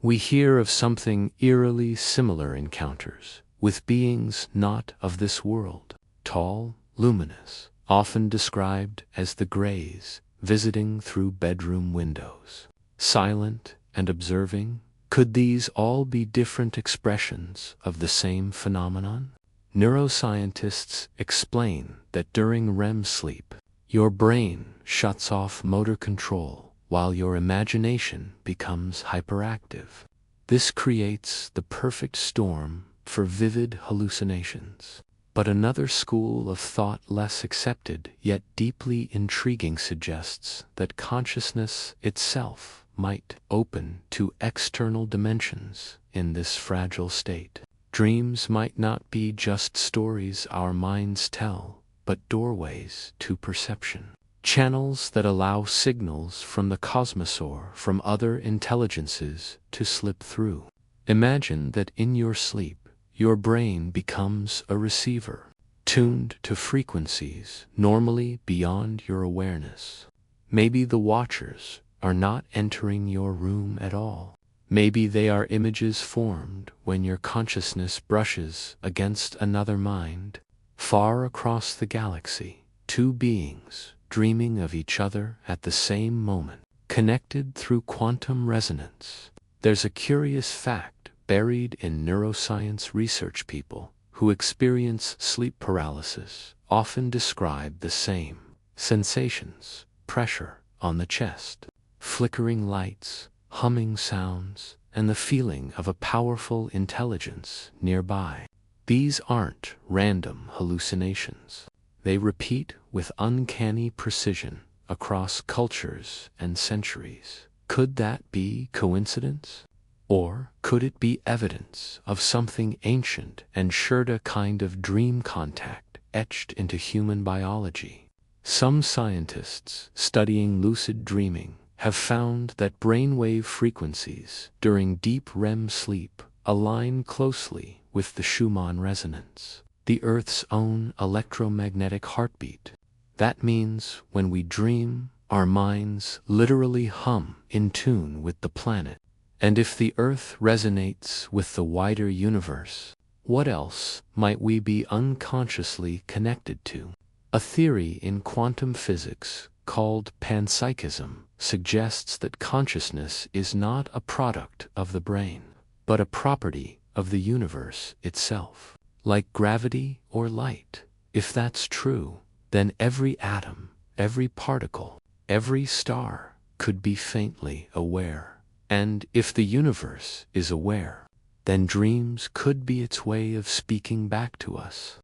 we hear of something eerily similar encounters with beings not of this world, tall, luminous, often described as the Greys, visiting through bedroom windows. Silent and observing, could these all be different expressions of the same phenomenon? Neuroscientists explain that during REM sleep, your brain shuts off motor control while your imagination becomes hyperactive. This creates the perfect storm for vivid hallucinations. But another school of thought, less accepted yet deeply intriguing, suggests that consciousness itself might open to external dimensions in this fragile state. Dreams might not be just stories our minds tell, but doorways to perception. Channels that allow signals from the cosmos or from other intelligences to slip through. Imagine that in your sleep, your brain becomes a receiver, tuned to frequencies normally beyond your awareness. Maybe the watchers are not entering your room at all. Maybe they are images formed when your consciousness brushes against another mind. Far across the galaxy, two beings dreaming of each other at the same moment, connected through quantum resonance. There's a curious fact buried in neuroscience research. People who experience sleep paralysis often describe the same sensations: pressure on the chest, flickering lights, humming sounds, and the feeling of a powerful intelligence nearby. These aren't random hallucinations. They repeat with uncanny precision across cultures and centuries. Could that be coincidence? Or could it be evidence of something ancient and shared, a kind of dream contact etched into human biology? Some scientists studying lucid dreaming have found that brainwave frequencies during deep REM sleep align closely with the Schumann resonance, the Earth's own electromagnetic heartbeat. That means when we dream, our minds literally hum in tune with the planet. And if the Earth resonates with the wider universe, what else might we be unconsciously connected to? A theory in quantum physics called panpsychism suggests that consciousness is not a product of the brain, but a property of the universe itself, like gravity or light. If that's true, then every atom, every particle, every star could be faintly aware. And if the universe is aware, then dreams could be its way of speaking back to us.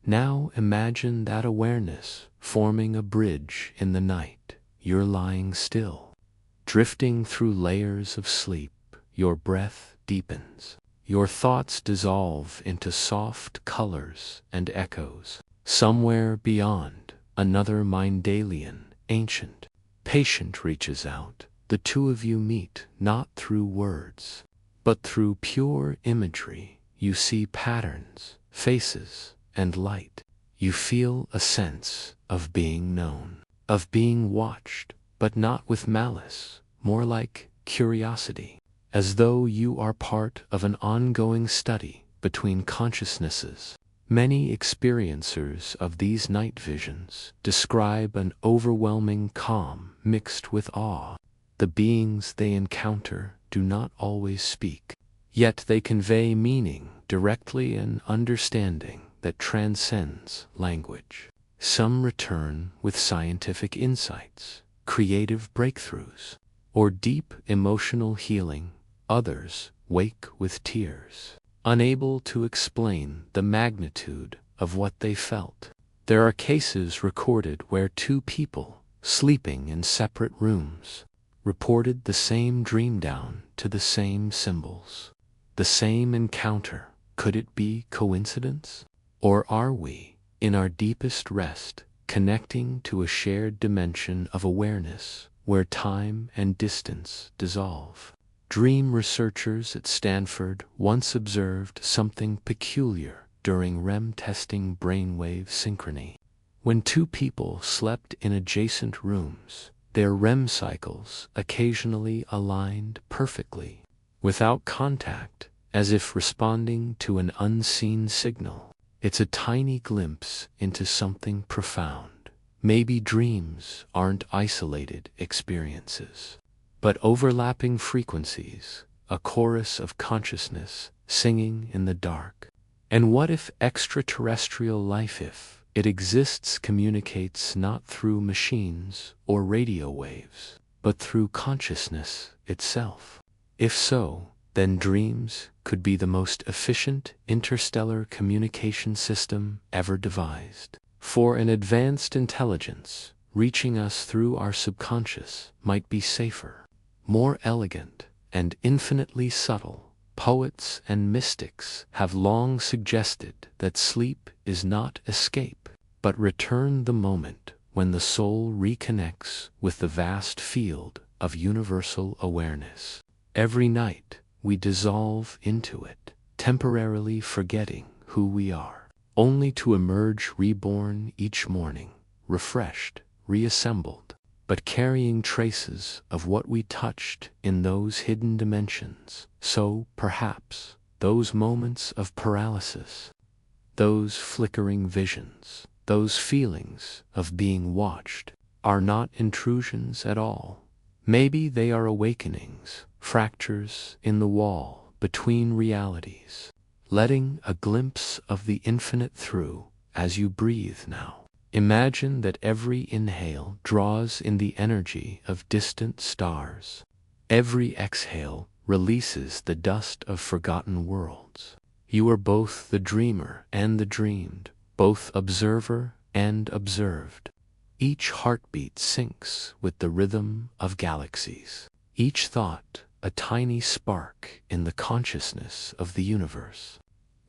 Now imagine that awareness forming a bridge in the night. You're lying still, drifting through layers of sleep. Your breath deepens. Your thoughts dissolve into soft colors and echoes. Somewhere beyond, another Mindalian, ancient, patient reaches out. The two of you meet not through words, but through pure imagery. You see patterns, faces, and light. You feel a sense of being known, of being watched, but not with malice, more like curiosity, as though you are part of an ongoing study between consciousnesses. Many experiencers of these night visions describe an overwhelming calm mixed with awe. The beings they encounter do not always speak, yet they convey meaning directly and understanding that transcends language. Some return with scientific insights, creative breakthroughs, or deep emotional healing. Others wake with tears, unable to explain the magnitude of what they felt. There are cases recorded where two people, sleeping in separate rooms, reported the same dream down to the same symbols. The same encounter. Could it be coincidence? Or are we, in our deepest rest, connecting to a shared dimension of awareness where time and distance dissolve? Dream researchers at Stanford once observed something peculiar during REM testing brainwave synchrony. When two people slept in adjacent rooms, their REM cycles occasionally aligned perfectly, without contact, as if responding to an unseen signal. It's a tiny glimpse into something profound. Maybe dreams aren't isolated experiences, but overlapping frequencies, a chorus of consciousness singing in the dark. And what if extraterrestrial life, if it exists, communicates not through machines or radio waves, but through consciousness itself? If so, then dreams could be the most efficient interstellar communication system ever devised. For an advanced intelligence, reaching us through our subconscious might be safer, more elegant, and infinitely subtle. Poets and mystics have long suggested that sleep is not escape, but return, the moment when the soul reconnects with the vast field of universal awareness. Every night, we dissolve into it, temporarily forgetting who we are, only to emerge reborn each morning, refreshed, reassembled, but carrying traces of what we touched in those hidden dimensions. So, perhaps, those moments of paralysis, those flickering visions, those feelings of being watched, are not intrusions at all. Maybe they are awakenings, fractures in the wall between realities, letting a glimpse of the infinite through. As you breathe now, imagine that every inhale draws in the energy of distant stars. Every exhale releases the dust of forgotten worlds. You are both the dreamer and the dreamed, both observer and observed. Each heartbeat syncs with the rhythm of galaxies. Each thought a tiny spark in the consciousness of the universe.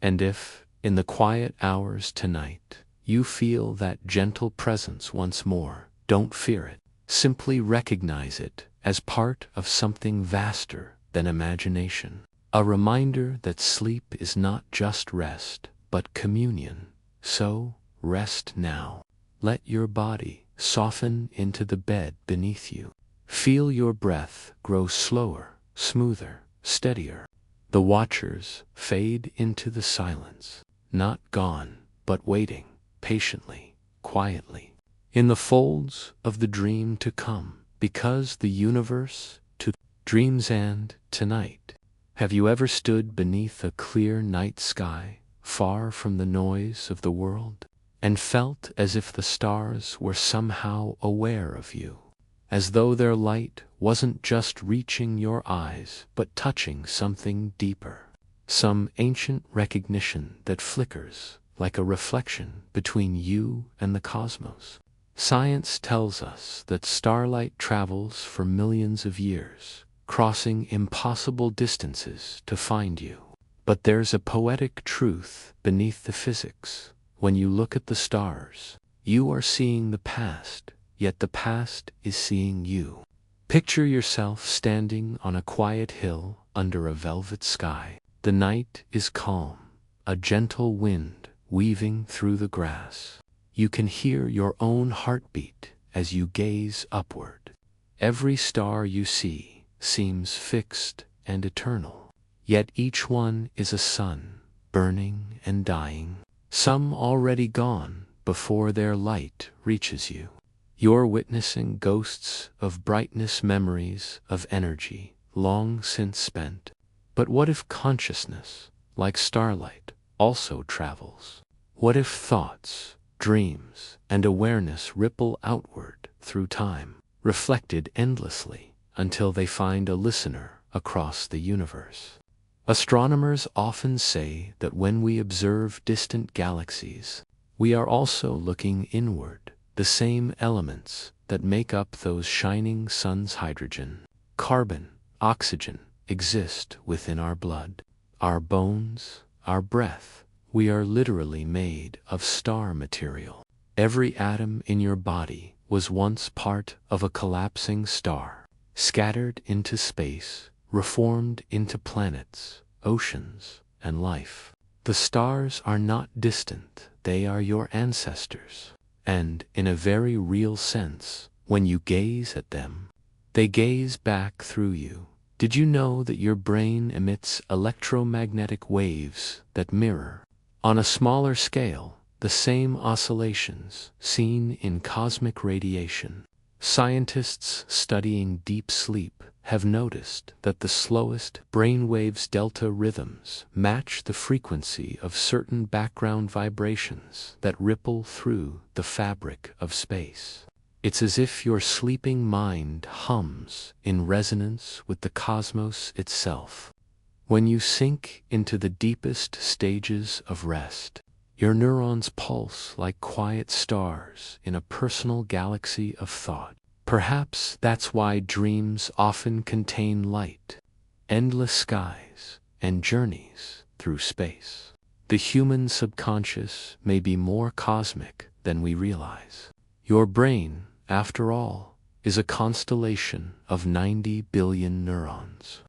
And if, in the quiet hours tonight, you feel that gentle presence once more, don't fear it. Simply recognize it as part of something vaster than imagination. A reminder that sleep is not just rest, but communion. So, rest now. Let your body soften into the bed beneath you. Feel your breath grow slower, smoother, steadier. The watchers fade into the silence, not gone, but waiting, patiently, quietly, in the folds of the dream to come, because the universe to dreams. And tonight, have you ever stood beneath a clear night sky, far from the noise of the world, and felt as if the stars were somehow aware of you, as though their light wasn't just reaching your eyes, but touching something deeper, some ancient recognition that flickers like a reflection between you and the cosmos? Science tells us that starlight travels for millions of years, crossing impossible distances to find you. But there's a poetic truth beneath the physics. When you look at the stars, you are seeing the past, yet the past is seeing you. Picture yourself standing on a quiet hill under a velvet sky. The night is calm, a gentle wind weaving through the grass. You can hear your own heartbeat as you gaze upward. Every star you see seems fixed and eternal, yet each one is a sun, burning and dying, some already gone before their light reaches you. You're witnessing ghosts of brightness, memories of energy long since spent. But what if consciousness, like starlight, also travels? What if thoughts, dreams, and awareness ripple outward through time, reflected endlessly until they find a listener across the universe? Astronomers often say that when we observe distant galaxies, we are also looking inward. The same elements that make up those shining suns, hydrogen, carbon, oxygen, exist within our blood, our bones, our breath. We are literally made of star material. Every atom in your body was once part of a collapsing star, scattered into space, reformed into planets, oceans, and life. The stars are not distant, they are your ancestors. And, in a very real sense, when you gaze at them, they gaze back through you. Did you know that your brain emits electromagnetic waves that mirror, on a smaller scale, the same oscillations seen in cosmic radiation? Scientists studying deep sleep have noticed that the slowest brainwaves, delta rhythms, match the frequency of certain background vibrations that ripple through the fabric of space. It's as if your sleeping mind hums in resonance with the cosmos itself. When you sink into the deepest stages of rest, your neurons pulse like quiet stars in a personal galaxy of thought. Perhaps that's why dreams often contain light, endless skies, and journeys through space. The human subconscious may be more cosmic than we realize. Your brain, after all, is a constellation of 90 billion neurons,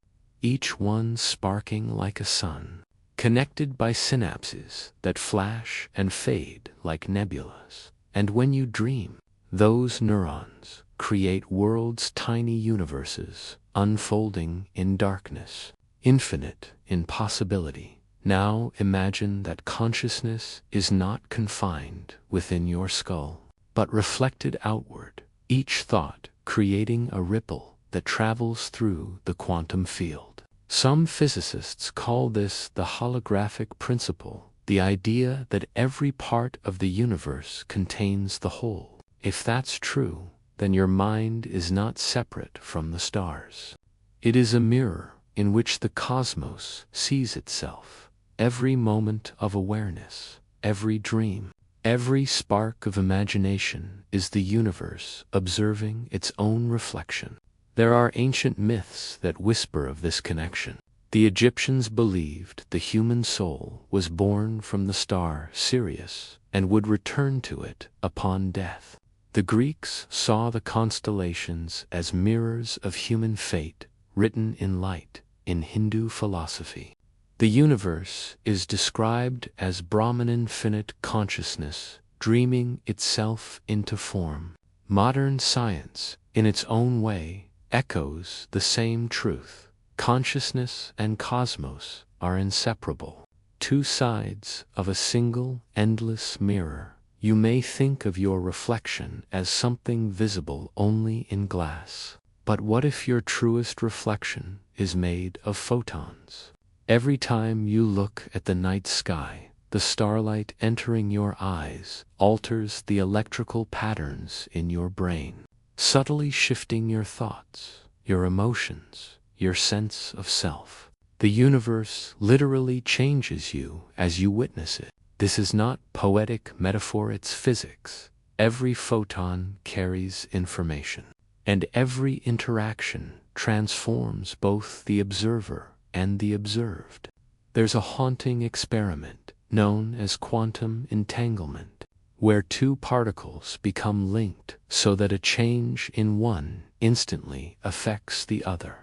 each one sparking like a sun, connected by synapses that flash and fade like nebulas. And when you dream, those neurons create worlds, tiny universes, unfolding in darkness, infinite in possibility. Now imagine that consciousness is not confined within your skull, but reflected outward, each thought creating a ripple that travels through the quantum field. Some physicists call this the holographic principle, the idea that every part of the universe contains the whole. If that's true, then your mind is not separate from the stars. It is a mirror in which the cosmos sees itself. Every moment of awareness, every dream, every spark of imagination is the universe observing its own reflection. There are ancient myths that whisper of this connection. The Egyptians believed the human soul was born from the star Sirius and would return to it upon death. The Greeks saw the constellations as mirrors of human fate, written in light. In Hindu philosophy, the universe is described as Brahman, infinite consciousness, dreaming itself into form. Modern science, in its own way, echoes the same truth. Consciousness and cosmos are inseparable, two sides of a single, endless mirror. You may think of your reflection as something visible only in glass. But what if your truest reflection is made of photons? Every time you look at the night sky, the starlight entering your eyes alters the electrical patterns in your brain, subtly shifting your thoughts, your emotions, your sense of self. The universe literally changes you as you witness it. This is not poetic metaphor, it's physics. Every photon carries information, and every interaction transforms both the observer and the observed. There's a haunting experiment known as quantum entanglement, where two particles become linked so that a change in one instantly affects the other,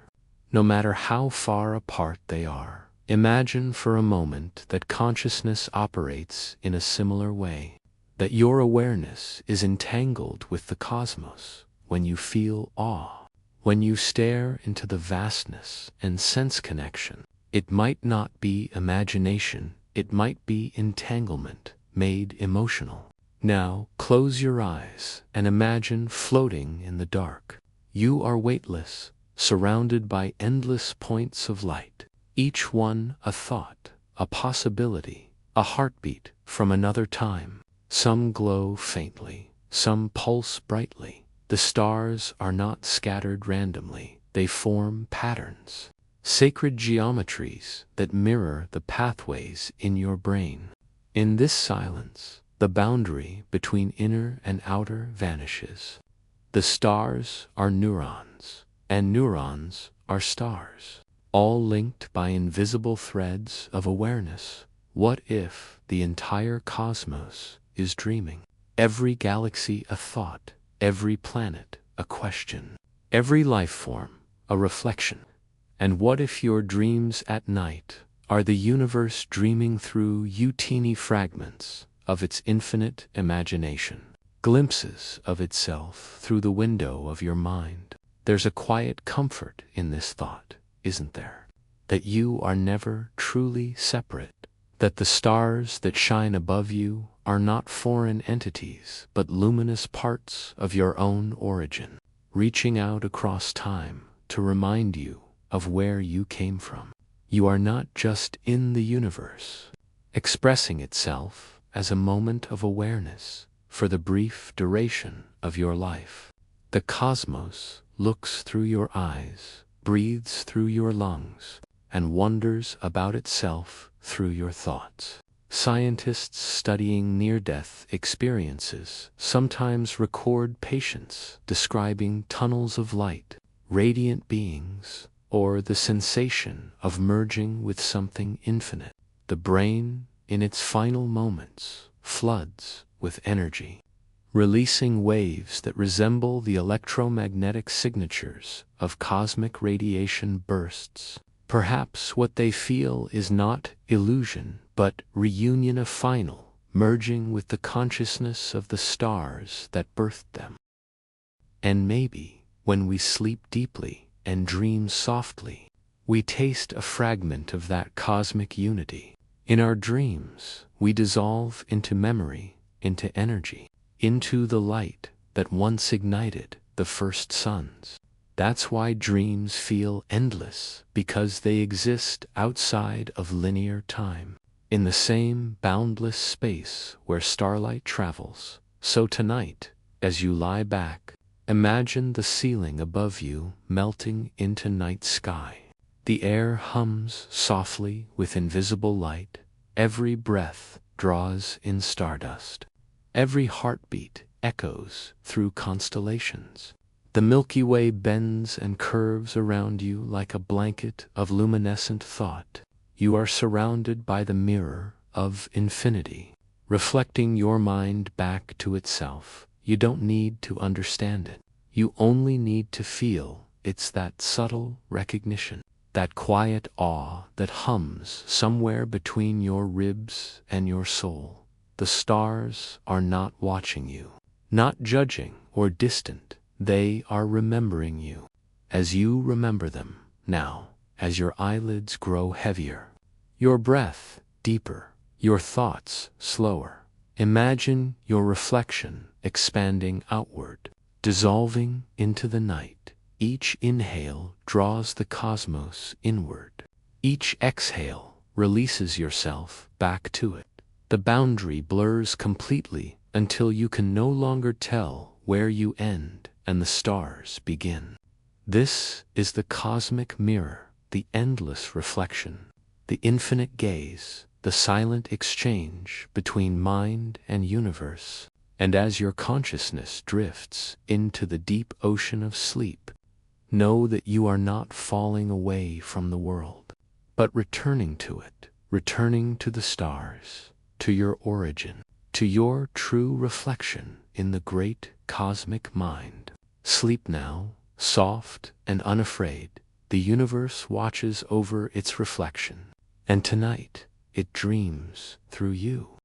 no matter how far apart they are. Imagine for a moment that consciousness operates in a similar way. that your awareness is entangled with the cosmos, when you feel awe, when you stare into the vastness and sense connection. It might not be imagination, it might be entanglement made emotional. Now, close your eyes and imagine floating in the dark. You are weightless, surrounded by endless points of light, each one a thought, a possibility, a heartbeat from another time. Some glow faintly, some pulse brightly. The stars are not scattered randomly, they form patterns, sacred geometries that mirror the pathways in your brain. In this silence, the boundary between inner and outer vanishes. The stars are neurons, and neurons are stars, all linked by invisible threads of awareness. What if the entire cosmos is dreaming? Every galaxy a thought, every planet a question, every life form a reflection. And what if your dreams at night are the universe dreaming through you, teeny fragments of its infinite imagination, glimpses of itself through the window of your mind? There's a quiet comfort in this thought, isn't there? That you are never truly separate, that the stars that shine above you are not foreign entities, but luminous parts of your own origin, reaching out across time to remind you of where you came from. You are not just in the universe, expressing itself as a moment of awareness for the brief duration of your life. The cosmos looks through your eyes, breathes through your lungs, and wonders about itself through your thoughts. Scientists studying near-death experiences sometimes record patients describing tunnels of light, radiant beings, or the sensation of merging with something infinite. The brain, in its final moments, floods with energy, releasing waves that resemble the electromagnetic signatures of cosmic radiation bursts. Perhaps what they feel is not illusion, but reunion, a final merging with the consciousness of the stars that birthed them. And maybe, when we sleep deeply and dream softly, we taste a fragment of that cosmic unity. In our dreams, we dissolve into memory, into energy, into the light that once ignited the first suns. That's why dreams feel endless, because they exist outside of linear time, in the same boundless space where starlight travels. So tonight, as you lie back, imagine the ceiling above you melting into night sky. The air hums softly with invisible light. Every breath draws in stardust. Every heartbeat echoes through constellations. The Milky Way bends and curves around you like a blanket of luminescent thought. You are surrounded by the mirror of infinity, reflecting your mind back to itself. You don't need to understand it. You only need to feel. It's that subtle recognition, that quiet awe that hums somewhere between your ribs and your soul. The stars are not watching you, not judging or distant. They are remembering you, as you remember them now, as your eyelids grow heavier, your breath deeper, your thoughts slower. Imagine your reflection expanding outward, dissolving into the night. Each inhale draws the cosmos inward. Each exhale releases yourself back to it. The boundary blurs completely until you can no longer tell where you end and the stars begin. This is the cosmic mirror, the endless reflection, the infinite gaze, the silent exchange between mind and universe. And as your consciousness drifts into the deep ocean of sleep, know that you are not falling away from the world, but returning to it, returning to the stars, to your origin, to your true reflection in the great cosmic mind. Sleep now, soft and unafraid. The universe watches over its reflection, and tonight it dreams through you.